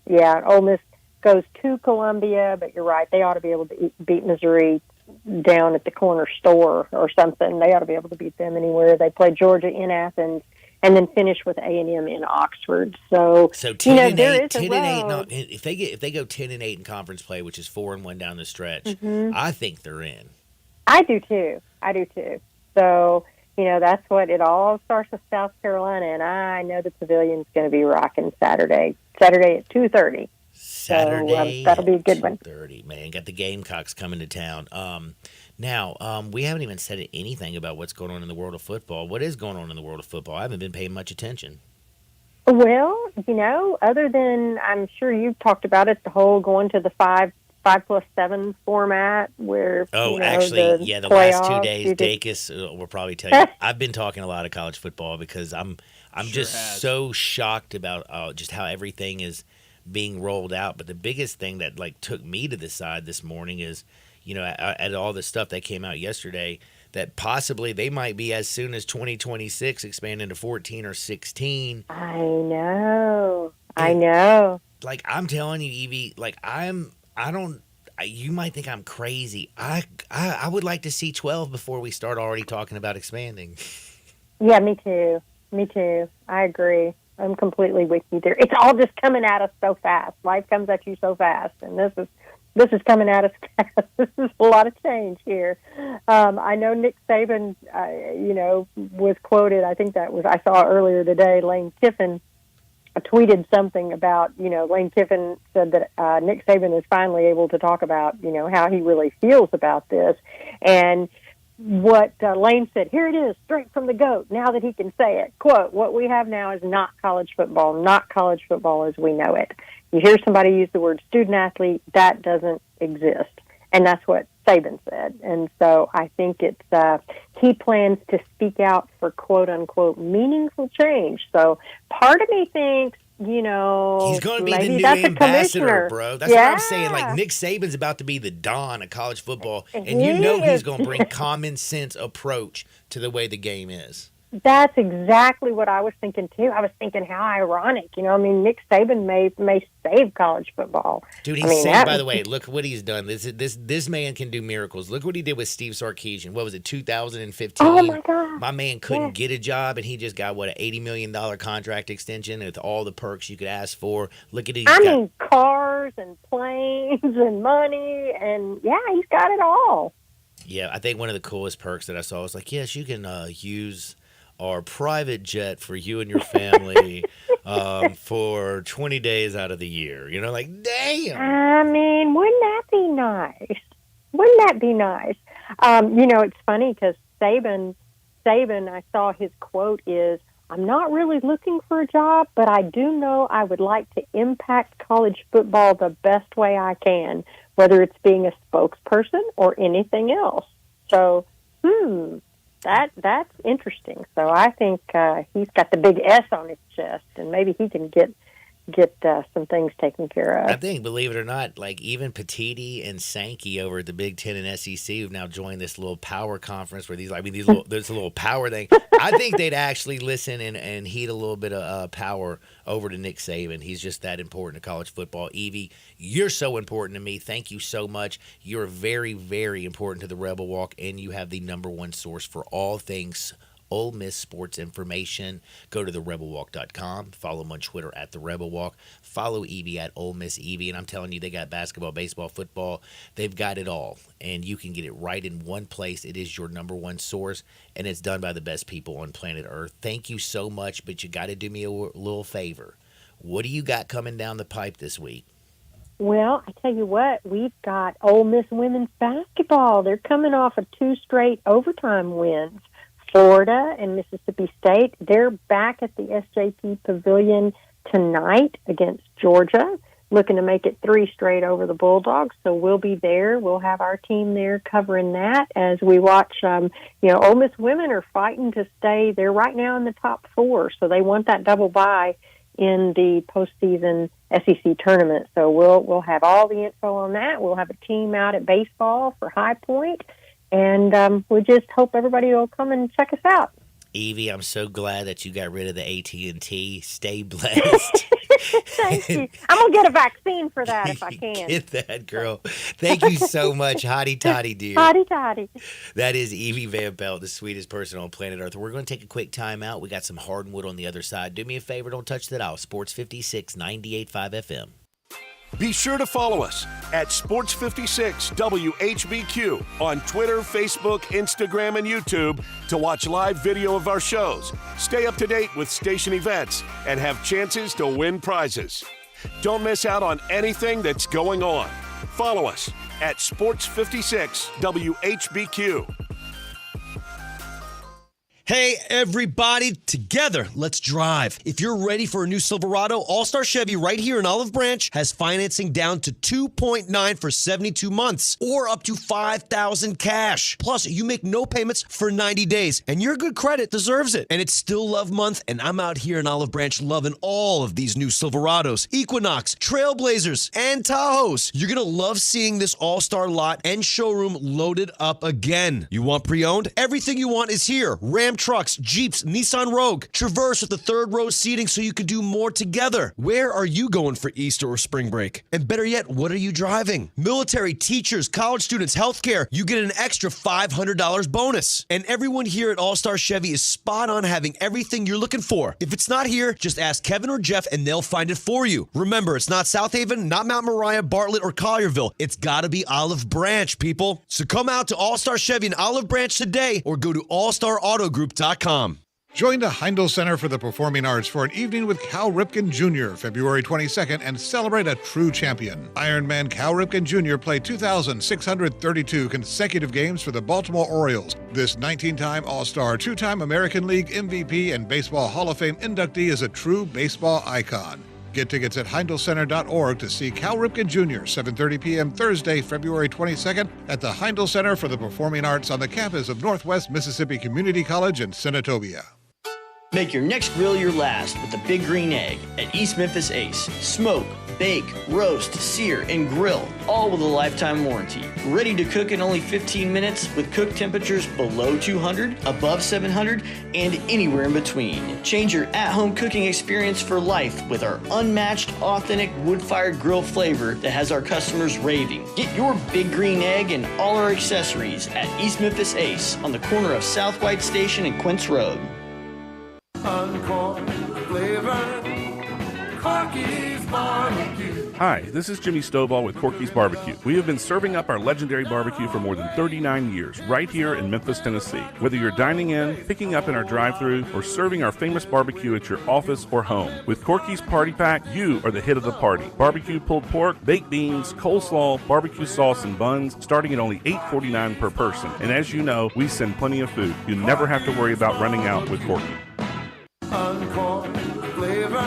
Ole Miss goes to Columbia, but you're right. They ought to be able to beat Missouri down at the corner store or something. They ought to be able to beat them anywhere. They play Georgia in Athens and then finish with A&M in Oxford. So 10 and 8, 10 and 8. No, if they go 10 and 8 in conference play, which is 4-1 down the stretch, I think they're in. I do too. So, that's what it all starts with South Carolina, and I know the Pavilion's going to be rocking Saturday at 2:30. Saturday, so, that'll be a good one. 2:30, man. Got the Gamecocks coming to town. Now, we haven't even said anything about what's going on in the world of football. What is going on in the world of football? I haven't been paying much attention. Well, other than I'm sure you've talked about it, the whole going to the 5+7 format where actually, the last 2 days, Dacus will probably tell you. I've been talking a lot of college football because I'm so shocked about just how everything is being rolled out. But the biggest thing that took me to the side this morning is, at all the stuff that came out yesterday, that possibly they might be as soon as 2026 expanding to 14 or 16. I know. I'm telling you, Evie, you might think I'm crazy. I would like to see 12 before we start already talking about expanding. Yeah, me too. I agree. I'm completely with you there. It's all just coming at us so fast. Life comes at you so fast, and this is coming at us fast. This is a lot of change here. I know Nick Saban, was quoted. I think I saw earlier today. Lane Kiffin tweeted something about, Lane Kiffin said that Nick Saban is finally able to talk about, how he really feels about this. And what Lane said, here it is, straight from the GOAT, now that he can say it. Quote, what we have now is not college football as we know it. You hear somebody use the word student-athlete, that doesn't exist. And that's what Saban said. And so I think he plans to speak out for quote-unquote meaningful change. So part of me thinks, he's going to be the maybe new ambassador, bro. That's what I'm saying. Nick Saban's about to be the Don of college football, and he's going to bring common sense approach to the way the game is. That's exactly what I was thinking too. I was thinking how ironic, Nick Saban may save college football. Dude, he saved. By the way, look what he's done. This man can do miracles. Look what he did with Steve Sarkisian. What was it, 2015? Oh my God! My man couldn't get a job, and he just got an $80 million contract extension with all the perks you could ask for. Look at it. Cars and planes and money, and he's got it all. Yeah, I think one of the coolest perks that I saw was yes, you can use our private jet for you and your family for 20 days out of the year. Damn. I mean, wouldn't that be nice? It's funny because Saban, I saw his quote is, I'm not really looking for a job, but I do know I would like to impact college football the best way I can, whether it's being a spokesperson or anything else. So, That's interesting. So I think he's got the big S on his chest, and maybe he can get some things taken care of. I think, believe it or not, even Petiti and Sankey over at the Big Ten and SEC have now joined this little power conference where there's a little power thing. I think they'd actually listen and heed a little bit of power over to Nick Saban. He's just that important to college football. Evie, you're so important to me. Thank you so much. You're very, very important to the Rebel Walk, and you have the number one source for all things Ole Miss sports information. Go to therebelwalk.com. Follow them on Twitter at The Rebel Walk. Follow Evie at Ole Miss Evie. And I'm telling you, they got basketball, baseball, football. They've got it all. And you can get it right in one place. It is your number one source, and it's done by the best people on planet Earth. Thank you so much, but you got to do me a little favor. What do you got coming down the pipe this week? Well, I tell you what, we've got Ole Miss women's basketball. They're coming off of 2 straight overtime wins. Florida and Mississippi State, they're back at the SJP Pavilion tonight against Georgia, looking to make it 3 straight over the Bulldogs. So we'll be there. We'll have our team there covering that as we watch. Ole Miss women are fighting to stay. They're right now in the top 4, so they want that double bye in the postseason SEC tournament. So we'll have all the info on that. We'll have a team out at baseball for High Point. And we just hope everybody will come and check us out. Evie, I'm so glad that you got rid of the AT&T. Stay blessed. Thank you. I'm going to get a vaccine for that if I can. Get that, girl. Thank you so much, Hottie Toddy, dear. Hottie Toddy. That is Evie Van Pelt, the sweetest person on planet Earth. We're going to take a quick time out. We got some hardwood on the other side. Do me a favor, don't touch that dial. Sports 56, 98.5 FM. Be sure to follow us at Sports 56 WHBQ on Twitter, Facebook, Instagram, and YouTube to watch live video of our shows, stay up to date with station events, and have chances to win prizes. Don't miss out on anything that's going on. Follow us at Sports 56 WHBQ. Hey, everybody, together, let's drive. If you're ready for a new Silverado, All-Star Chevy right here in Olive Branch has financing down to 2.9 for 72 months or up to $5,000 cash. Plus, you make no payments for 90 days, and your good credit deserves it. And it's still Love Month, and I'm out here in Olive Branch loving all of these new Silverados, Equinox, Trailblazers, and Tahoes. You're going to love seeing this All-Star lot and showroom loaded up again. You want pre-owned? Everything you want is here. Ram trucks, Jeeps, Nissan Rogue, Traverse with the third row seating so you can do more together. Where are you going for Easter or spring break? And better yet, what are you driving? Military, teachers, college students, healthcare, you get an extra $500 bonus. And everyone here at All-Star Chevy is spot on having everything you're looking for. If it's not here, just ask Kevin or Jeff and they'll find it for you. Remember, it's not South Haven, not Mount Moriah, Bartlett, or Collierville. It's gotta be Olive Branch, people. So come out to All-Star Chevy in Olive Branch today or go to allstarautogroup.com. Join the Heindel Center for the Performing Arts for an evening with Cal Ripken Jr. February 22nd and celebrate a true champion. Ironman Cal Ripken Jr. played 2,632 consecutive games for the Baltimore Orioles. This 19-time All-Star, 2-time American League MVP, and Baseball Hall of Fame inductee is a true baseball icon. Get tickets at HeindelCenter.org to see Cal Ripken Jr. 7:30 p.m. Thursday, February 22nd at the Heindel Center for the Performing Arts on the campus of Northwest Mississippi Community College in Senatobia. Make your next grill your last with the Big Green Egg at East Memphis Ace. Smoke, bake, roast, sear, and grill, all with a lifetime warranty. Ready to cook in only 15 minutes with cook temperatures below 200, above 700, and anywhere in between. Change your at-home cooking experience for life with our unmatched, authentic wood-fired grill flavor that has our customers raving. Get your Big Green Egg and all our accessories at East Memphis Ace on the corner of South White Station and Quince Road. Uncorn flavor, Corky's barbecue. Hi, this is Jimmy Stovall with Corky's Barbecue. We have been serving up our legendary barbecue for more than 39 years, right here in Memphis, Tennessee. Whether you're dining in, picking up in our drive-thru, or serving our famous barbecue at your office or home, with Corky's Party Pack, you are the hit of the party. Barbecue pulled pork, baked beans, coleslaw, barbecue sauce, and buns, starting at only $8.49 per person. And as you know, we send plenty of food. You never have to worry about running out with Corky. Uncorn flavor,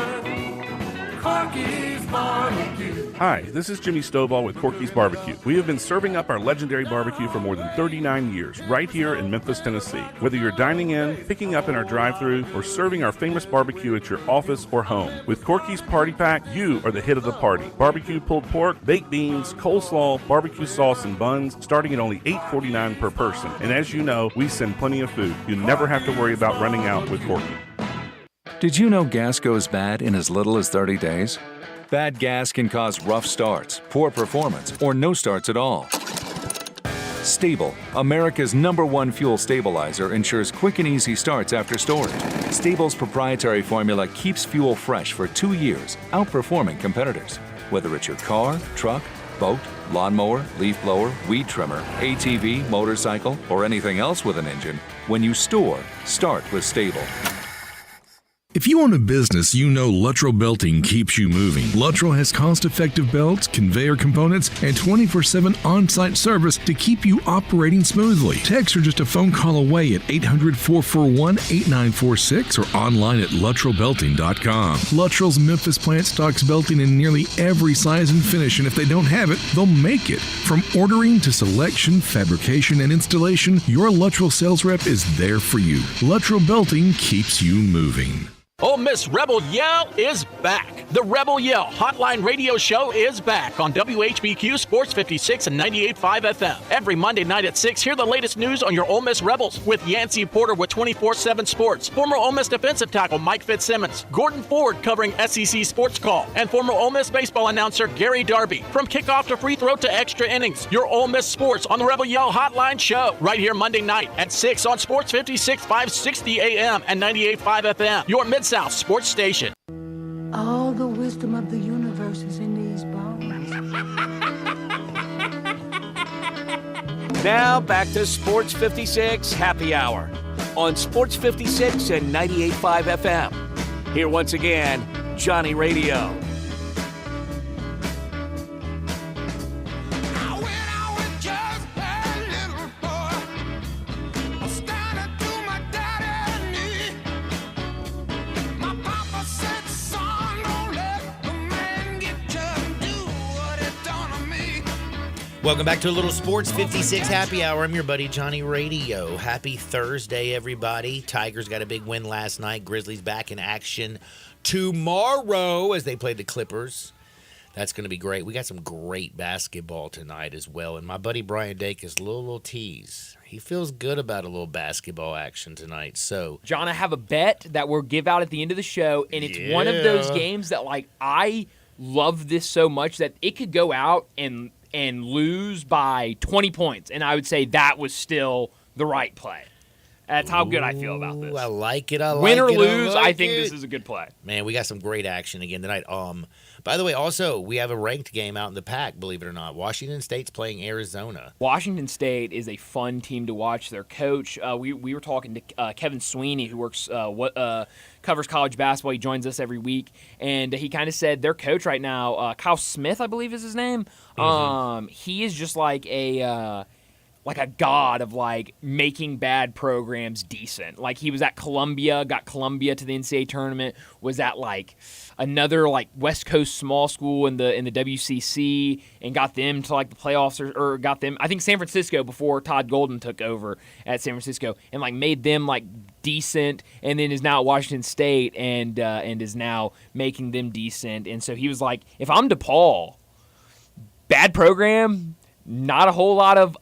Corky's barbecue. Hi, this is Jimmy Stovall with Corky's Barbecue. We have been serving up our legendary barbecue for more than 39 years, right here in Memphis, Tennessee. Whether you're dining in, picking up in our drive-thru, or serving our famous barbecue at your office or home, with Corky's Party Pack, you are the hit of the party. Barbecue pulled pork, baked beans, coleslaw, barbecue sauce, and buns, starting at only $8.49 per person. And as you know, we send plenty of food. You never have to worry about running out with Corky. Did you know gas goes bad in as little as 30 days? Bad gas can cause rough starts, poor performance, or no starts at all. Stable, America's #1 fuel stabilizer, ensures quick and easy starts after storage. Stable's proprietary formula keeps fuel fresh for 2 years, outperforming competitors. Whether it's your car, truck, boat, lawnmower, leaf blower, weed trimmer, ATV, motorcycle, or anything else with an engine, when you store, start with Stable. If you own a business, you know Luttrell Belting keeps you moving. Luttrell has cost-effective belts, conveyor components, and 24/7 on-site service to keep you operating smoothly. Text or just a phone call away at 800-441-8946 or online at LuttrellBelting.com. Luttrell's Memphis plant stocks belting in nearly every size and finish, and if they don't have it, they'll make it. From ordering to selection, fabrication, and installation, your Luttrell sales rep is there for you. Luttrell Belting keeps you moving. Ole Miss Rebel Yell is back. The Rebel Yell Hotline Radio Show is back on WHBQ Sports 56 and 98.5 FM. Every Monday night at 6, hear the latest news on your Ole Miss Rebels with Yancey Porter with 24/7 Sports, former Ole Miss defensive tackle Mike Fitzsimmons, Gordon Ford covering SEC Sports Call, and former Ole Miss baseball announcer Gary Darby. From kickoff to free throw to extra innings, your Ole Miss Sports on the Rebel Yell Hotline Show right here Monday night at 6 on Sports 56, 560 AM and 98.5 FM. Your Mid-South Sports Station. All the wisdom of the universe is in these bones. Now back to Sports 56 Happy Hour on Sports 56 and 98.5 FM. Here once again, Johnny Radio. Welcome back to a little Sports 56 Happy Hour. I'm your buddy Johnny Radio. Happy Thursday, everybody. Tigers got a big win last night. Grizzlies back in action tomorrow as they play the Clippers. That's going to be great. We got some great basketball tonight as well. And my buddy Brian Dacus, little tease. He feels good about a little basketball action tonight. So, John, I have a bet that we'll give out at the end of the show, and it's one of those games that, like, I love this so much that it could go out and lose by 20 points, and I would say that was still the right play. That's how good I feel about this. I like it. I like Win or it. lose, I I think this is a good play. Man, we got some great action again tonight. By the way, also, we have a ranked game out in the pack, believe it or not. Washington State's playing Arizona. Washington State is a fun team to watch. Their coach, we were talking to Kevin Sweeney, who works covers college basketball. He joins us every week, and he kind of said their coach right now, Kyle Smith, I believe is his name. He is just like a god of like making bad programs decent. Like he was at Columbia, got Columbia to the NCAA tournament, was at like another like West Coast small school in the WCC and got them to like the playoffs or got them, I think San Francisco before Todd Golden took over at San Francisco and like made them like decent, and then is now at Washington State and is now making them decent. And so he was like, if I'm DePaul, bad program, not a whole lot of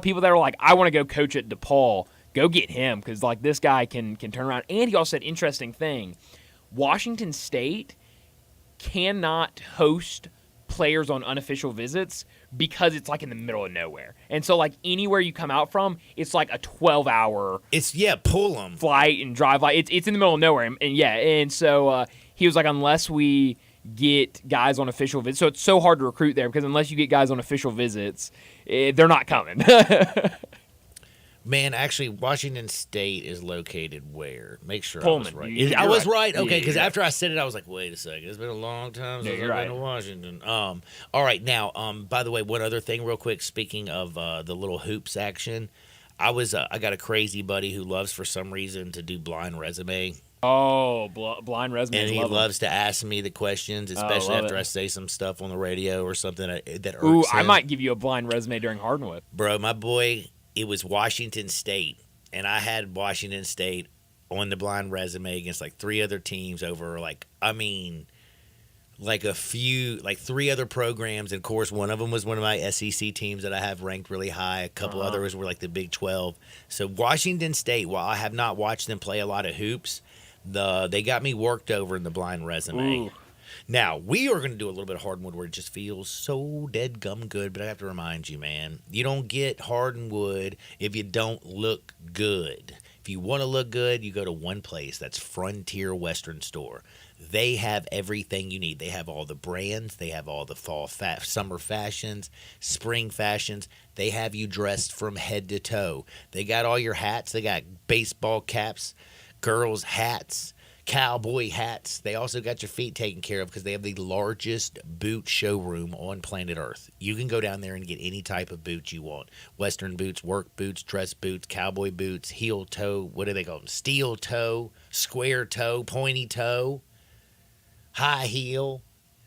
people that are like, I want to go coach at DePaul. Go get him because like this guy can turn around. And he also said interesting thing. Washington State cannot host players on unofficial visits because it's like in the middle of nowhere. And so like anywhere you come out from, it's like a 12-hour pull them flight and drive. Like it's in the middle of nowhere. And so he was like, unless we get guys on official visits. So it's so hard to recruit there because unless you get guys on official visits, they're not coming. Man, actually, Washington State is located where? Make sure Pullman. I was right. You're I was right. right? Okay, because Yeah. after I said it, I was like, wait a second. It's been a long time since I've you're been to Washington. All right, now, by the way, one other thing real quick. Speaking of the little hoops action, I got a crazy buddy who loves, for some reason, to do blind resume. Oh, blind resume. And he loves to ask me the questions, especially love after it. I say some stuff on the radio or something that irks Ooh, him. I might give you a blind resume during Hardwood. Bro, my boy, it was Washington State, and I had Washington State on the blind resume against like three other teams over three other programs. And of course, one of them was one of my SEC teams that I have ranked really high. A couple others were like the Big 12. So Washington State, while I have not watched them play a lot of hoops, they got me worked over in the blind resume. Ooh. Now, we are going to do a little bit of hardwood where it just feels so dead gum good, but I have to remind you, man, you don't get hardwood if you don't look good. If you want to look good, you go to one place. That's Frontier Western Store. They have everything you need. They have all the brands. They have all the summer fashions, spring fashions. They have you dressed from head to toe. They got all your hats. They got baseball caps, girls' hats, cowboy hats. They also got your feet taken care of because they have the largest boot showroom on planet Earth. You can go down there and get any type of boot you want. Western boots, work boots, dress boots, cowboy boots, heel toe, what do they call them? Steel toe, square toe, pointy toe, high heel.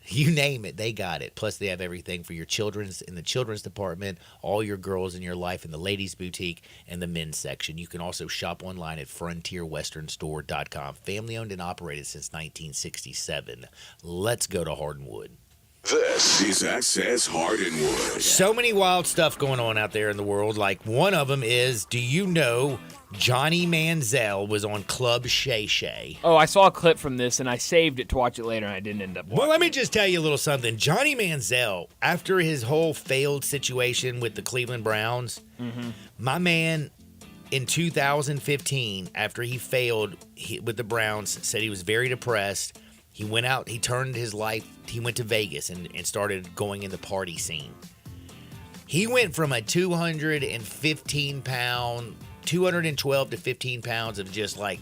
You name it, they got it. Plus, they have everything for your children's in the children's department, all your girls in your life in the ladies' boutique, and the men's section. You can also shop online at frontierwesternstore.com. Family owned and operated since 1967. Let's go to Hardwood. This is Access Hardwood. So many wild stuff going on out there in the world. Like one of them is, do you know Johnny Manziel was on Club Shay Shay? Oh, I saw a clip from this, and I saved it to watch it later, and I didn't end up watching. Well, let me just tell you a little something. Johnny Manziel, after his whole failed situation with the Cleveland Browns, my man in 2015, after he failed with the Browns, said he was very depressed. He went out, he turned his life, he went to Vegas and started going in the party scene. He went from a 212 to 15 pounds of just like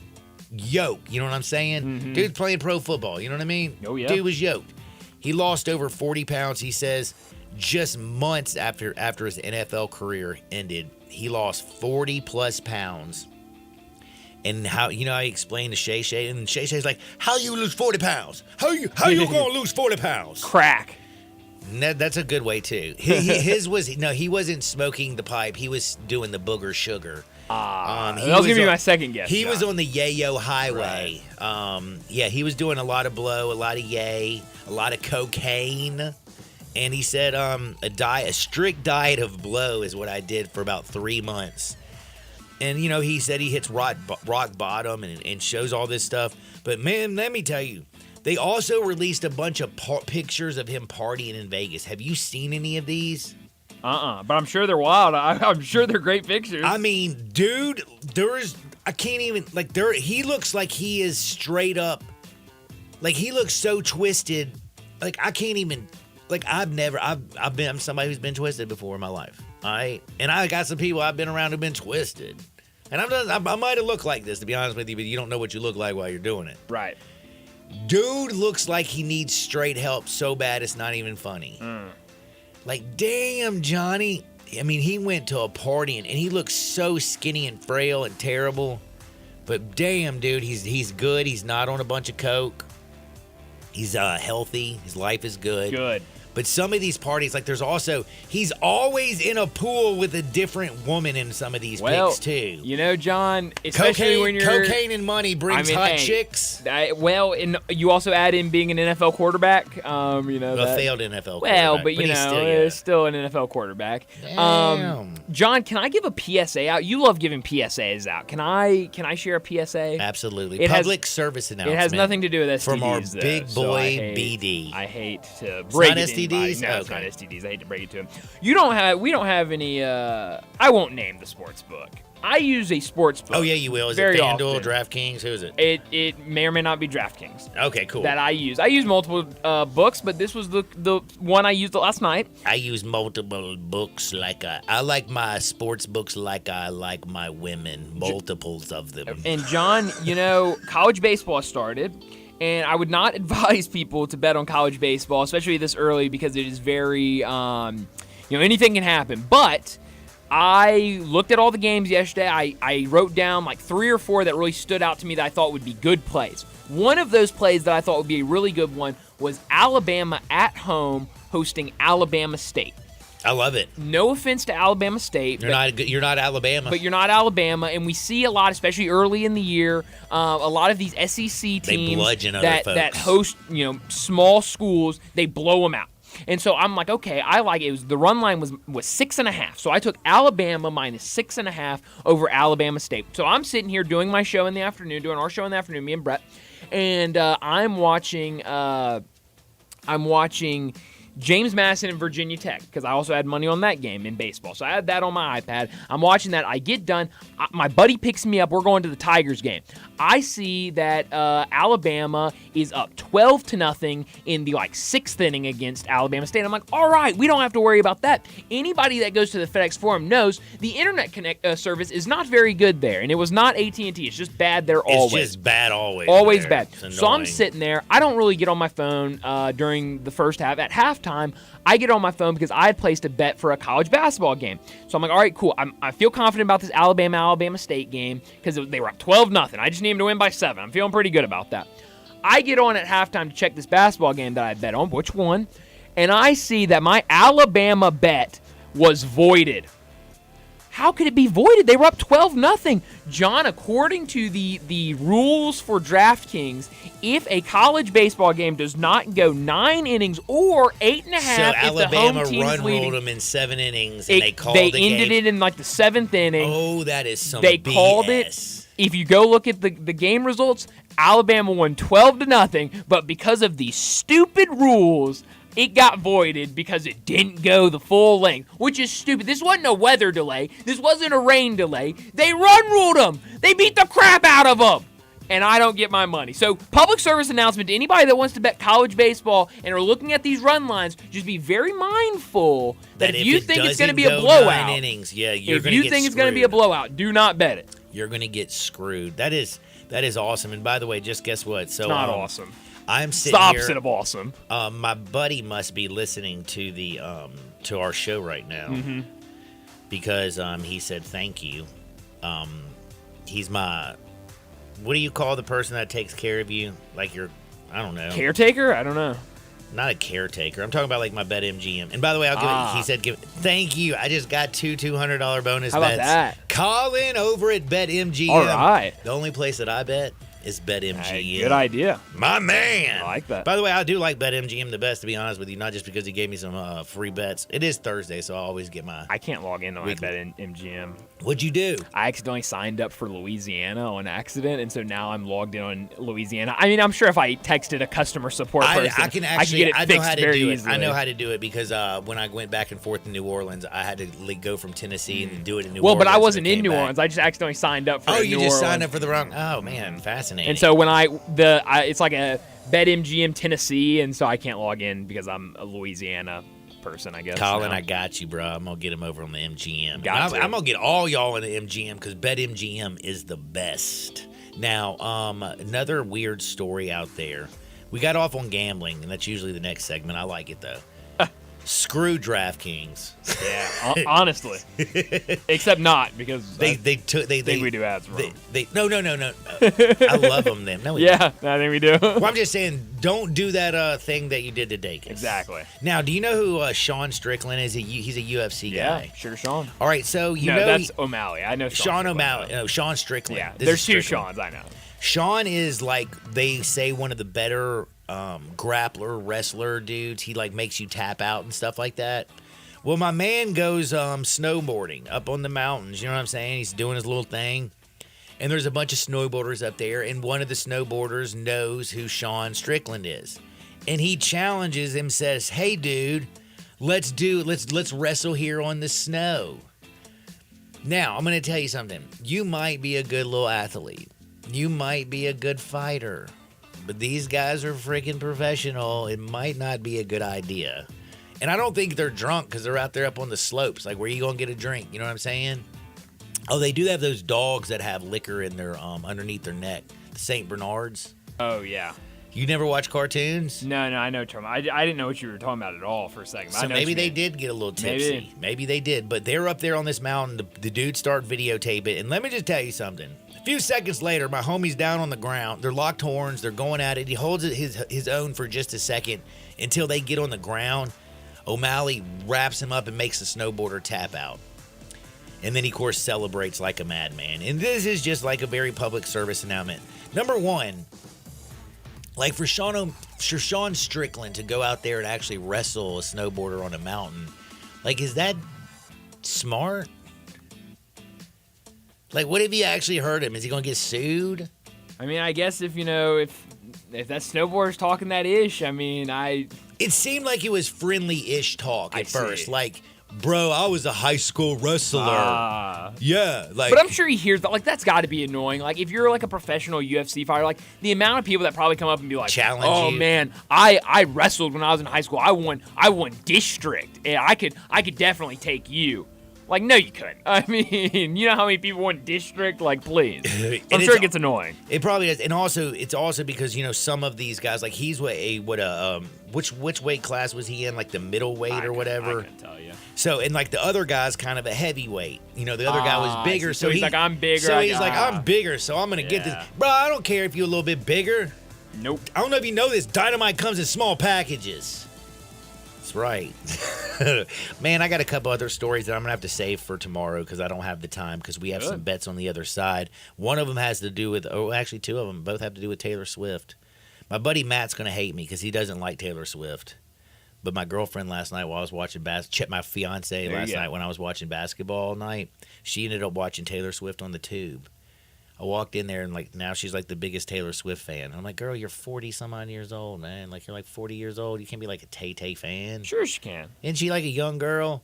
yoke, you know what I'm saying? Dude's playing pro football, you know what I mean? Oh, yeah. Dude was yoked. He lost over 40 pounds, he says, just months after his NFL career ended. He lost 40 plus pounds. And how, you know, I explained to Shay Shay, and Shay Shay's like, how you lose 40 pounds? How you gonna lose 40 pounds? Crack. That's a good way, too. His was, no, he wasn't smoking the pipe. He was doing the booger sugar. That was going to be my second guess. He was on the Yayo Highway. Right. Yeah, he was doing a lot of blow, a lot of yay, a lot of cocaine. And he said a strict diet of blow is what I did for about 3 months. And, you know, he said he hits rock bottom and shows all this stuff. But, man, let me tell you, they also released a bunch of pictures of him partying in Vegas. Have you seen any of these? But I'm sure they're wild. I'm sure they're great pictures. I mean, dude, I can't even, like, he looks like he is straight up, like, he looks so twisted. Like, I can't even, like, I'm somebody who's been twisted before in my life. All right? And I got some people I've been around who've been twisted. And I might have looked like this, to be honest with you, but you don't know what you look like while you're doing it. Right. Dude looks like he needs straight help so bad it's not even funny. Like, damn, Johnny. I mean, he went to a party and he looks so skinny and frail and terrible. But damn, dude, he's good. He's not on a bunch of coke. He's healthy. His life is good. Good. But some of these parties, like he's always in a pool with a different woman in some of these pics too. You know, John, especially when you're cocaine and money brings hot chicks. And you also add in being an NFL quarterback. You know, a failed NFL quarterback. Well, but you know, still an NFL quarterback. Damn. John, can I give a PSA out? You love giving PSAs out. Can I share a PSA? Absolutely. Public service announcement. It has nothing to do with STDs. From our big boy BD. I hate to break it. STDs? No, okay. It's not STDs. I hate to break it to him. We don't have any. I won't name the sports book. I use a sports book. Oh yeah, you will. Is it FanDuel, DraftKings? Who is it? It may or may not be DraftKings. Okay, cool. That I use. I use multiple books, but this was the one I used last night. I use multiple books I like my sports books like I like my women, multiples of them. And John, you know, college baseball started. And I would not advise people to bet on college baseball, especially this early, because it is very, anything can happen. But I looked at all the games yesterday. I wrote down like 3 or 4 that really stood out to me that I thought would be good plays. One of those plays that I thought would be a really good one was Alabama at home hosting Alabama State. I love it. No offense to Alabama State. You're not Alabama. But you're not Alabama, and we see a lot, especially early in the year, a lot of these SEC teams that host, small schools, they blow them out. And so I'm like, okay, I like it. The run line was 6.5. So I took Alabama minus 6.5 over Alabama State. So I'm sitting here doing my show in the afternoon, doing our show in the afternoon, me and Brett, and I'm watching James Madison and Virginia Tech, because I also had money on that game in baseball. So I had that on my iPad. I'm watching that. I get done. My buddy picks me up. We're going to the Tigers game. I see that Alabama is up 12-0 in the 6th inning against Alabama State. I'm like, all right, we don't have to worry about that. Anybody that goes to the FedEx Forum knows the internet service is not very good there, and it was not AT&T. It's just bad there always. It's just bad always. Always bad. So I'm sitting there. I don't really get on my phone during the first half. At halftime, I get on my phone because I had placed a bet for a college basketball game. So I'm like, all right, cool. I feel confident about this Alabama State game because they were up 12-0. I just need them to win by 7. I'm feeling pretty good about that. I get on at halftime to check this basketball game that I bet on, which one, and I see that my Alabama bet was voided. How could it be voided? They were up 12-0. John, according to the rules for DraftKings, if a college baseball game does not go 9 innings or 8.5, So if Alabama the home team's run leading, ruled them in 7 innings, and they called the they game. ended it in like the 7th inning. Oh, that is some They BS. called it. If you go look at the game results, Alabama won 12-0, but because of these stupid rules, it got voided because it didn't go the full length, which is stupid. This wasn't a weather delay. This wasn't a rain delay. They run ruled them. They beat the crap out of them. And I don't get my money. So, public service announcement to anybody that wants to bet college baseball and are looking at these run lines, just be very mindful that if you think it's going to be a blowout, 9 innings, yeah, you're if going to you get think it's going to be a blowout, do not bet it. You're going to get screwed. That is awesome. And by the way, just guess what? So It's not awesome. I'm sitting It's the here. opposite of awesome. My buddy must be listening to the to our show right now because he said thank you. He's my, what do you call the person that takes care of you? Like your, I don't know. Caretaker? I don't know. Not a caretaker. I'm talking about like my BetMGM. And by the way, I'll give it. He said, thank you. I just got 2 $200 bonus How about bets. that? Colin over at BetMGM. All right. The only place that I bet is BetMGM. Good idea. My man. I like that. By the way, I do like BetMGM the best, to be honest with you, not just because he gave me some free bets. It is Thursday, so I always get my... I can't log into my BetMGM. What'd you do? I accidentally signed up for Louisiana on accident, and so now I'm logged in on Louisiana. I mean, I'm sure if I texted a customer support person, I can actually, get it I know fixed how to very do it. easily. I know how to do it because when I went back and forth to New Orleans, I had to go from Tennessee and do it in New Well, Orleans. but I wasn't and in came New back. Orleans. I just accidentally signed up for Oh, New you Orleans. just signed up for the wrong... Oh, man, fascinating. And so when it's like a BetMGM Tennessee, and so I can't log in because I'm a Louisiana person, I guess. Colin, now. I got you, bro. I'm going to get him over on the MGM. Got I'm to. going to get all y'all in the MGM because BetMGM is the best. Now, another weird story out there. We got off on gambling, and that's usually the next segment. I like it, though. Screw DraftKings. Yeah, honestly. Except not, because they think we do ads wrong. No. I love them then. No, we don't. I think we do. Well, I'm just saying, don't do that thing that you did to Dakis. Exactly. Now, do you know who Sean Strickland is? He's a UFC guy. Yeah, sure, Sean. All right, so you no, know that's O'Malley. I know Sean O'Malley. No, Sean Strickland. Yeah, This there's is two Strickland. Seans, I know. Sean is like, they say, one of the better grappler, wrestler dudes. He like makes you tap out and stuff like that. Well, my man goes snowboarding up on the mountains. You know what I'm saying? He's doing his little thing. And there's a bunch of snowboarders up there, and one of the snowboarders knows who Sean Strickland is. And he challenges him, says, "Hey dude, let's wrestle here on the snow." Now, I'm going to tell you something. You might be a good little athlete. You might be a good fighter. But these guys are freaking professional. It might not be a good idea. And I don't think they're drunk because they're out there up on the slopes. Like, where are you going to get a drink? You know what I'm saying? Oh, they do have those dogs that have liquor in their underneath their neck. The St. Bernards. Oh, yeah. You never watch cartoons? No, I know. I didn't know what you were talking about at all for a second. So maybe they did get a little tipsy. Maybe they did. But they're up there on this mountain. The dudes start videotape it. And let me just tell you something. A few seconds later, my homie's down on the ground. They're locked horns. They're going at it. He holds it his own for just a second until they get on the ground. O'Malley wraps him up and makes the snowboarder tap out. And then he, of course, celebrates like a madman. And this is just like a very public service announcement. Number one, like for Sean Strickland to go out there and actually wrestle a snowboarder on a mountain, like, is that smart? Like, what if he actually hurt him? Is he going to get sued? I mean, I guess if that snowboarder's talking that ish, I mean, It seemed like it was friendly-ish talk at first. see. Like, bro, I was a high school wrestler. Yeah, like. But I'm sure he hears that. Like, that's got to be annoying. Like, if you're like a professional UFC fighter, like the amount of people that probably come up and be like, challenge "Oh you. man, I wrestled when I was in high school. I won district. And I could definitely take you." Like, no, you couldn't. I mean, you know how many people won district? Like, please. I'm sure it gets annoying. It probably does, and also it's also because some of these guys, like he's which weight class was he in? Like the middleweight or whatever. I can tell you. So and like the other guy's kind of a heavyweight. The other guy was bigger, I see. So he's like, I'm bigger. So he's like, I'm bigger, so I'm gonna get this. Bro, I don't care if you're a little bit bigger. Nope. I don't know if you know this. Dynamite comes in small packages. That's right. Man, I got a couple other stories that I'm going to have to save for tomorrow because I don't have the time because we have some bets on the other side. One of them has to do with, actually two of them both have to do with Taylor Swift. My buddy Matt's going to hate me because he doesn't like Taylor Swift. But my girlfriend last night while I was watching my fiance last night when I was watching basketball all night, she ended up watching Taylor Swift on the tube. I walked in there and now she's like the biggest Taylor Swift fan. I'm like, girl, you're 40-some-odd years old, man. Like, you're like 40 years old. You can't be like a Tay-Tay fan. Sure she can. Isn't she like a young girl?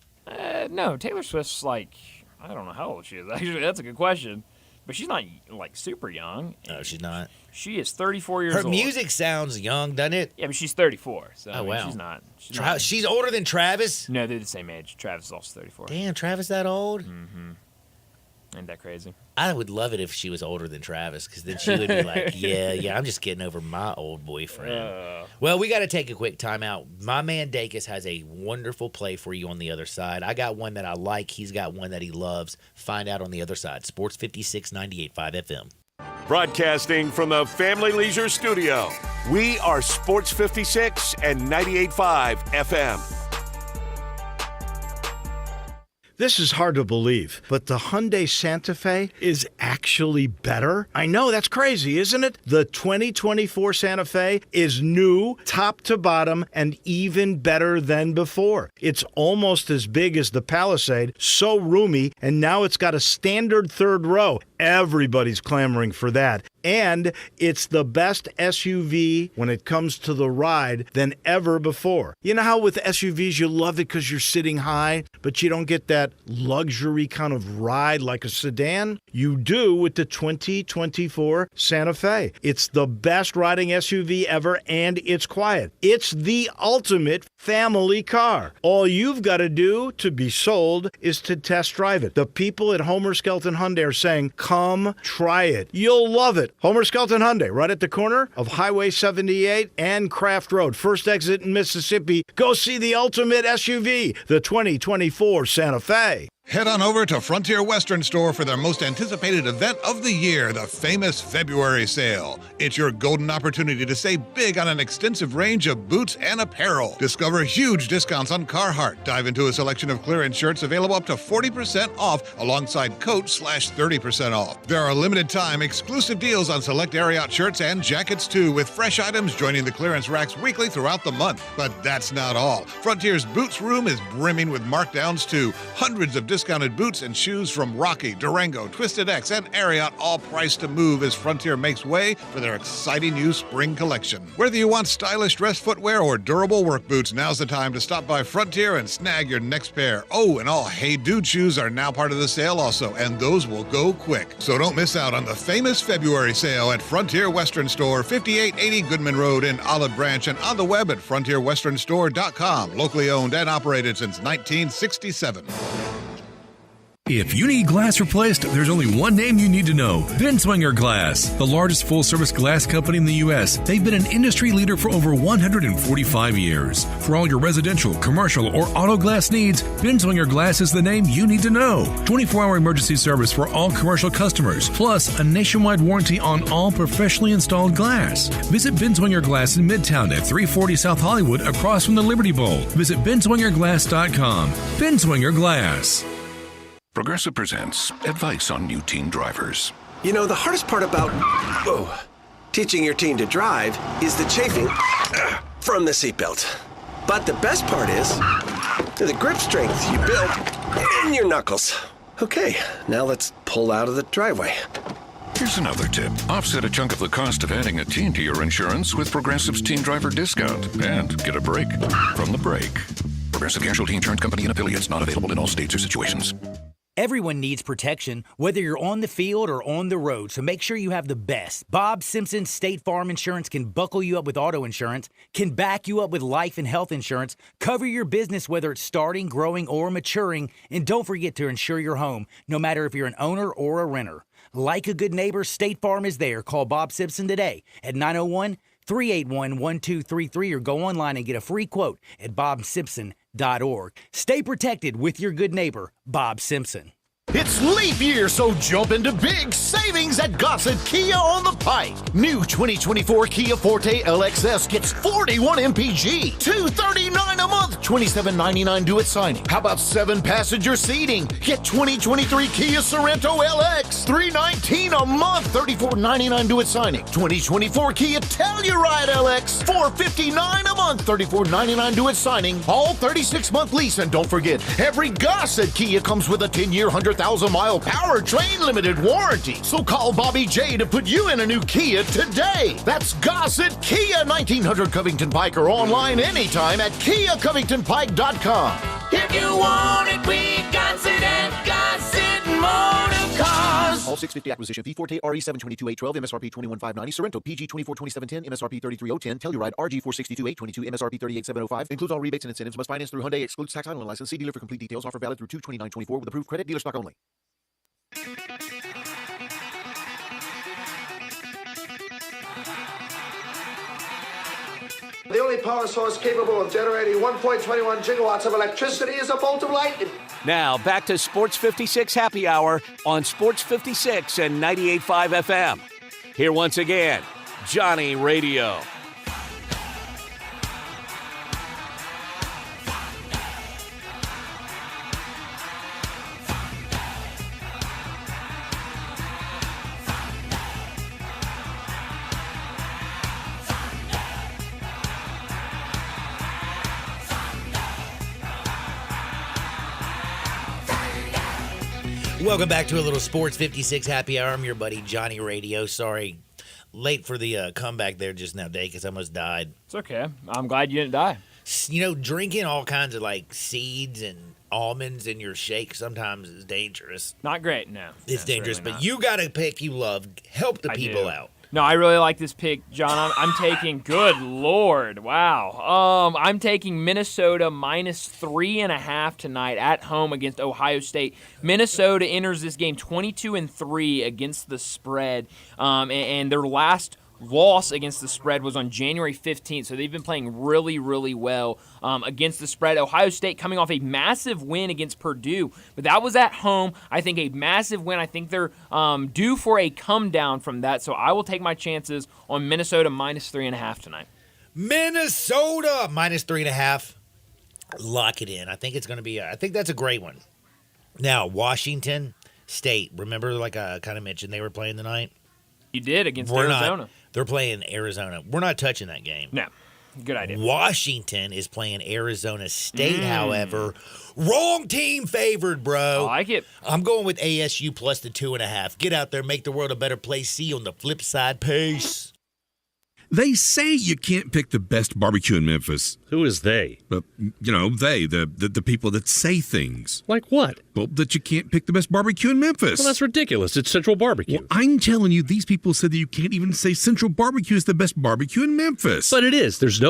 No, Taylor Swift's like, I don't know how old she is. Actually, that's a good question. But she's not like super young. No, she's not. She is 34 years old. Her music sounds young, doesn't it? Yeah, but she's 34. So oh, wow. She's not. She's older than Travis? No, they're the same age. Travis is also 34. Damn, Travis that old? Mm-hmm. Ain't that crazy? I would love it if she was older than Travis, because then she would be like, yeah, I'm just getting over my old boyfriend. Well, we got to take a quick time out. My man Dacus has a wonderful play for you on the other side. I got one that I like. He's got one that he loves. Find out on the other side. Sports 56, 98.5 FM. Broadcasting from the Family Leisure Studio, we are Sports 56 and 98.5 FM. This is hard to believe, but the Hyundai Santa Fe is actually better. I know, that's crazy, isn't it? The 2024 Santa Fe is new, top to bottom, and even better than before. It's almost as big as the Palisade, so roomy, and now it's got a standard third row. Everybody's clamoring for that. And it's the best SUV when it comes to the ride than ever before. You know how with SUVs you love it because you're sitting high, but you don't get that luxury kind of ride like a sedan? You do with the 2024 Santa Fe. It's the best riding SUV ever, and it's quiet. It's the ultimate family car. All you've got to do to be sold is to test drive it. The people at Homer Skelton Hyundai are saying, come try it. You'll love it. Homer Skelton Hyundai, right at the corner of Highway 78 and Craft Road. First exit in Mississippi. Go see the ultimate SUV, the 2024 Santa Fe. Head on over to Frontier Western Store for their most anticipated event of the year, the famous February sale. It's your golden opportunity to save big on an extensive range of boots and apparel. Discover huge discounts on Carhartt. Dive into a selection of clearance shirts available up to 40% off alongside coats /30% off. There are limited time exclusive deals on select Ariat shirts and jackets too, with fresh items joining the clearance racks weekly throughout the month. But that's not all. Frontier's Boots Room is brimming with markdowns too. Hundreds of discounted boots and shoes from Rocky, Durango, Twisted X, and Ariat, all priced to move as Frontier makes way for their exciting new spring collection. Whether you want stylish dress footwear or durable work boots, now's the time to stop by Frontier and snag your next pair. Oh, and all Hey Dude shoes are now part of the sale also, and those will go quick. So don't miss out on the famous February sale at Frontier Western Store, 5880 Goodman Road in Olive Branch, and on the web at frontierwesternstore.com. Locally owned and operated since 1967. If you need glass replaced, there's only one name you need to know. Binswanger Glass, the largest full-service glass company in the U.S. They've been an industry leader for over 145 years. For all your residential, commercial, or auto glass needs, Binswanger Glass is the name you need to know. 24-hour emergency service for all commercial customers, plus a nationwide warranty on all professionally installed glass. Visit Binswanger Glass in Midtown at 340 South Hollywood across from the Liberty Bowl. Visit binswingerglass.com. Binswanger Glass. Progressive presents advice on new teen drivers. You know, the hardest part about teaching your teen to drive is the chafing from the seatbelt. But the best part is the grip strength you build in your knuckles. Okay, now let's pull out of the driveway. Here's another tip. Offset a chunk of the cost of adding a teen to your insurance with Progressive's Teen Driver Discount and get a break from the brake. Progressive Casualty Insurance Company and affiliates, not available in all states or situations. Everyone needs protection, whether you're on the field or on the road, so make sure you have the best. Bob Simpson State Farm Insurance can buckle you up with auto insurance, can back you up with life and health insurance, cover your business whether it's starting, growing, or maturing, and don't forget to insure your home, no matter if you're an owner or a renter. Like a good neighbor, State Farm is there. Call Bob Simpson today at 901-381-1233 or go online and get a free quote at bobsimpson.org. Stay protected with your good neighbor, Bob Simpson. It's leap year, so jump into big savings at Gossett Kia on the Pike. New 2024 Kia Forte LXS gets 41 MPG, $239 a month, $27.99 due at signing. How about 7-passenger seating? Get 2023 Kia Sorento LX, $319 a month, $34.99 due at signing. 2024 Kia Telluride LX, $459 a month, $34.99 due at signing. All 36-month lease, and don't forget, every Gossett Kia comes with a 10-year, 100,000-mile powertrain limited warranty. So call Bobby J to put you in a new Kia today. That's Gossett Kia, 1900 Covington Pike, or online anytime at KiaCovingtonPike.com. If you want it, we got it at Gossett Motor Cars. All 650 acquisition fee. Forte RE 722,812, MSRP 21,590. Sorrento PG 242710, MSRP 33,010. Telluride RG 462,822, MSRP 38,705. Includes all rebates and incentives. Must finance through Hyundai. Excludes tax, title, and license. See dealer for complete details. Offer valid through 2/29/24 with approved credit. Dealer stock only. The only power source capable of generating 1.21 gigawatts of electricity is a bolt of lightning. Now, back to Sports 56 Happy Hour on Sports 56 and 98.5 FM. Here once again, Johnny Radio. Welcome back to a little Sports 56 Happy Hour. I'm your buddy Johnny Radio. Sorry, late for the comeback there just now, Dave, because I almost died. It's okay. I'm glad you didn't die. You know, drinking all kinds of like seeds and almonds in your shake sometimes is dangerous. Not great, no. It's dangerous, but you got a pick you love. Help the people out. No, I really like this pick, John. I'm taking, good Lord, wow. I'm taking Minnesota minus 3.5 tonight at home against Ohio State. Minnesota enters this game 22-3 against the spread, and their last loss against the spread was on January 15th, so they've been playing really, really well against the spread. Ohio State coming off a massive win against Purdue, but that was at home. I think a massive win. I think they're due for a come down from that, so I will take my chances on Minnesota minus 3.5 tonight. Minnesota minus 3.5. Lock it in. I think it's going to be. I think that's a great one. Now Washington State. Remember, like I kind of mentioned, they were playing tonight. You did against Arizona. They're playing Arizona. We're not touching that game. No. Good idea. Washington is playing Arizona State, however. Wrong team favored, bro. I like it. I'm going with ASU plus the 2.5. Get out there, make the world a better place. See you on the flip side. Peace. They say you can't pick the best barbecue in Memphis. Who is they? The people that say things. Like what? Well, that you can't pick the best barbecue in Memphis. Well, that's ridiculous. It's Central Barbecue. Well, I'm telling you, these people said that you can't even say Central Barbecue is the best barbecue in Memphis. But it is. There's no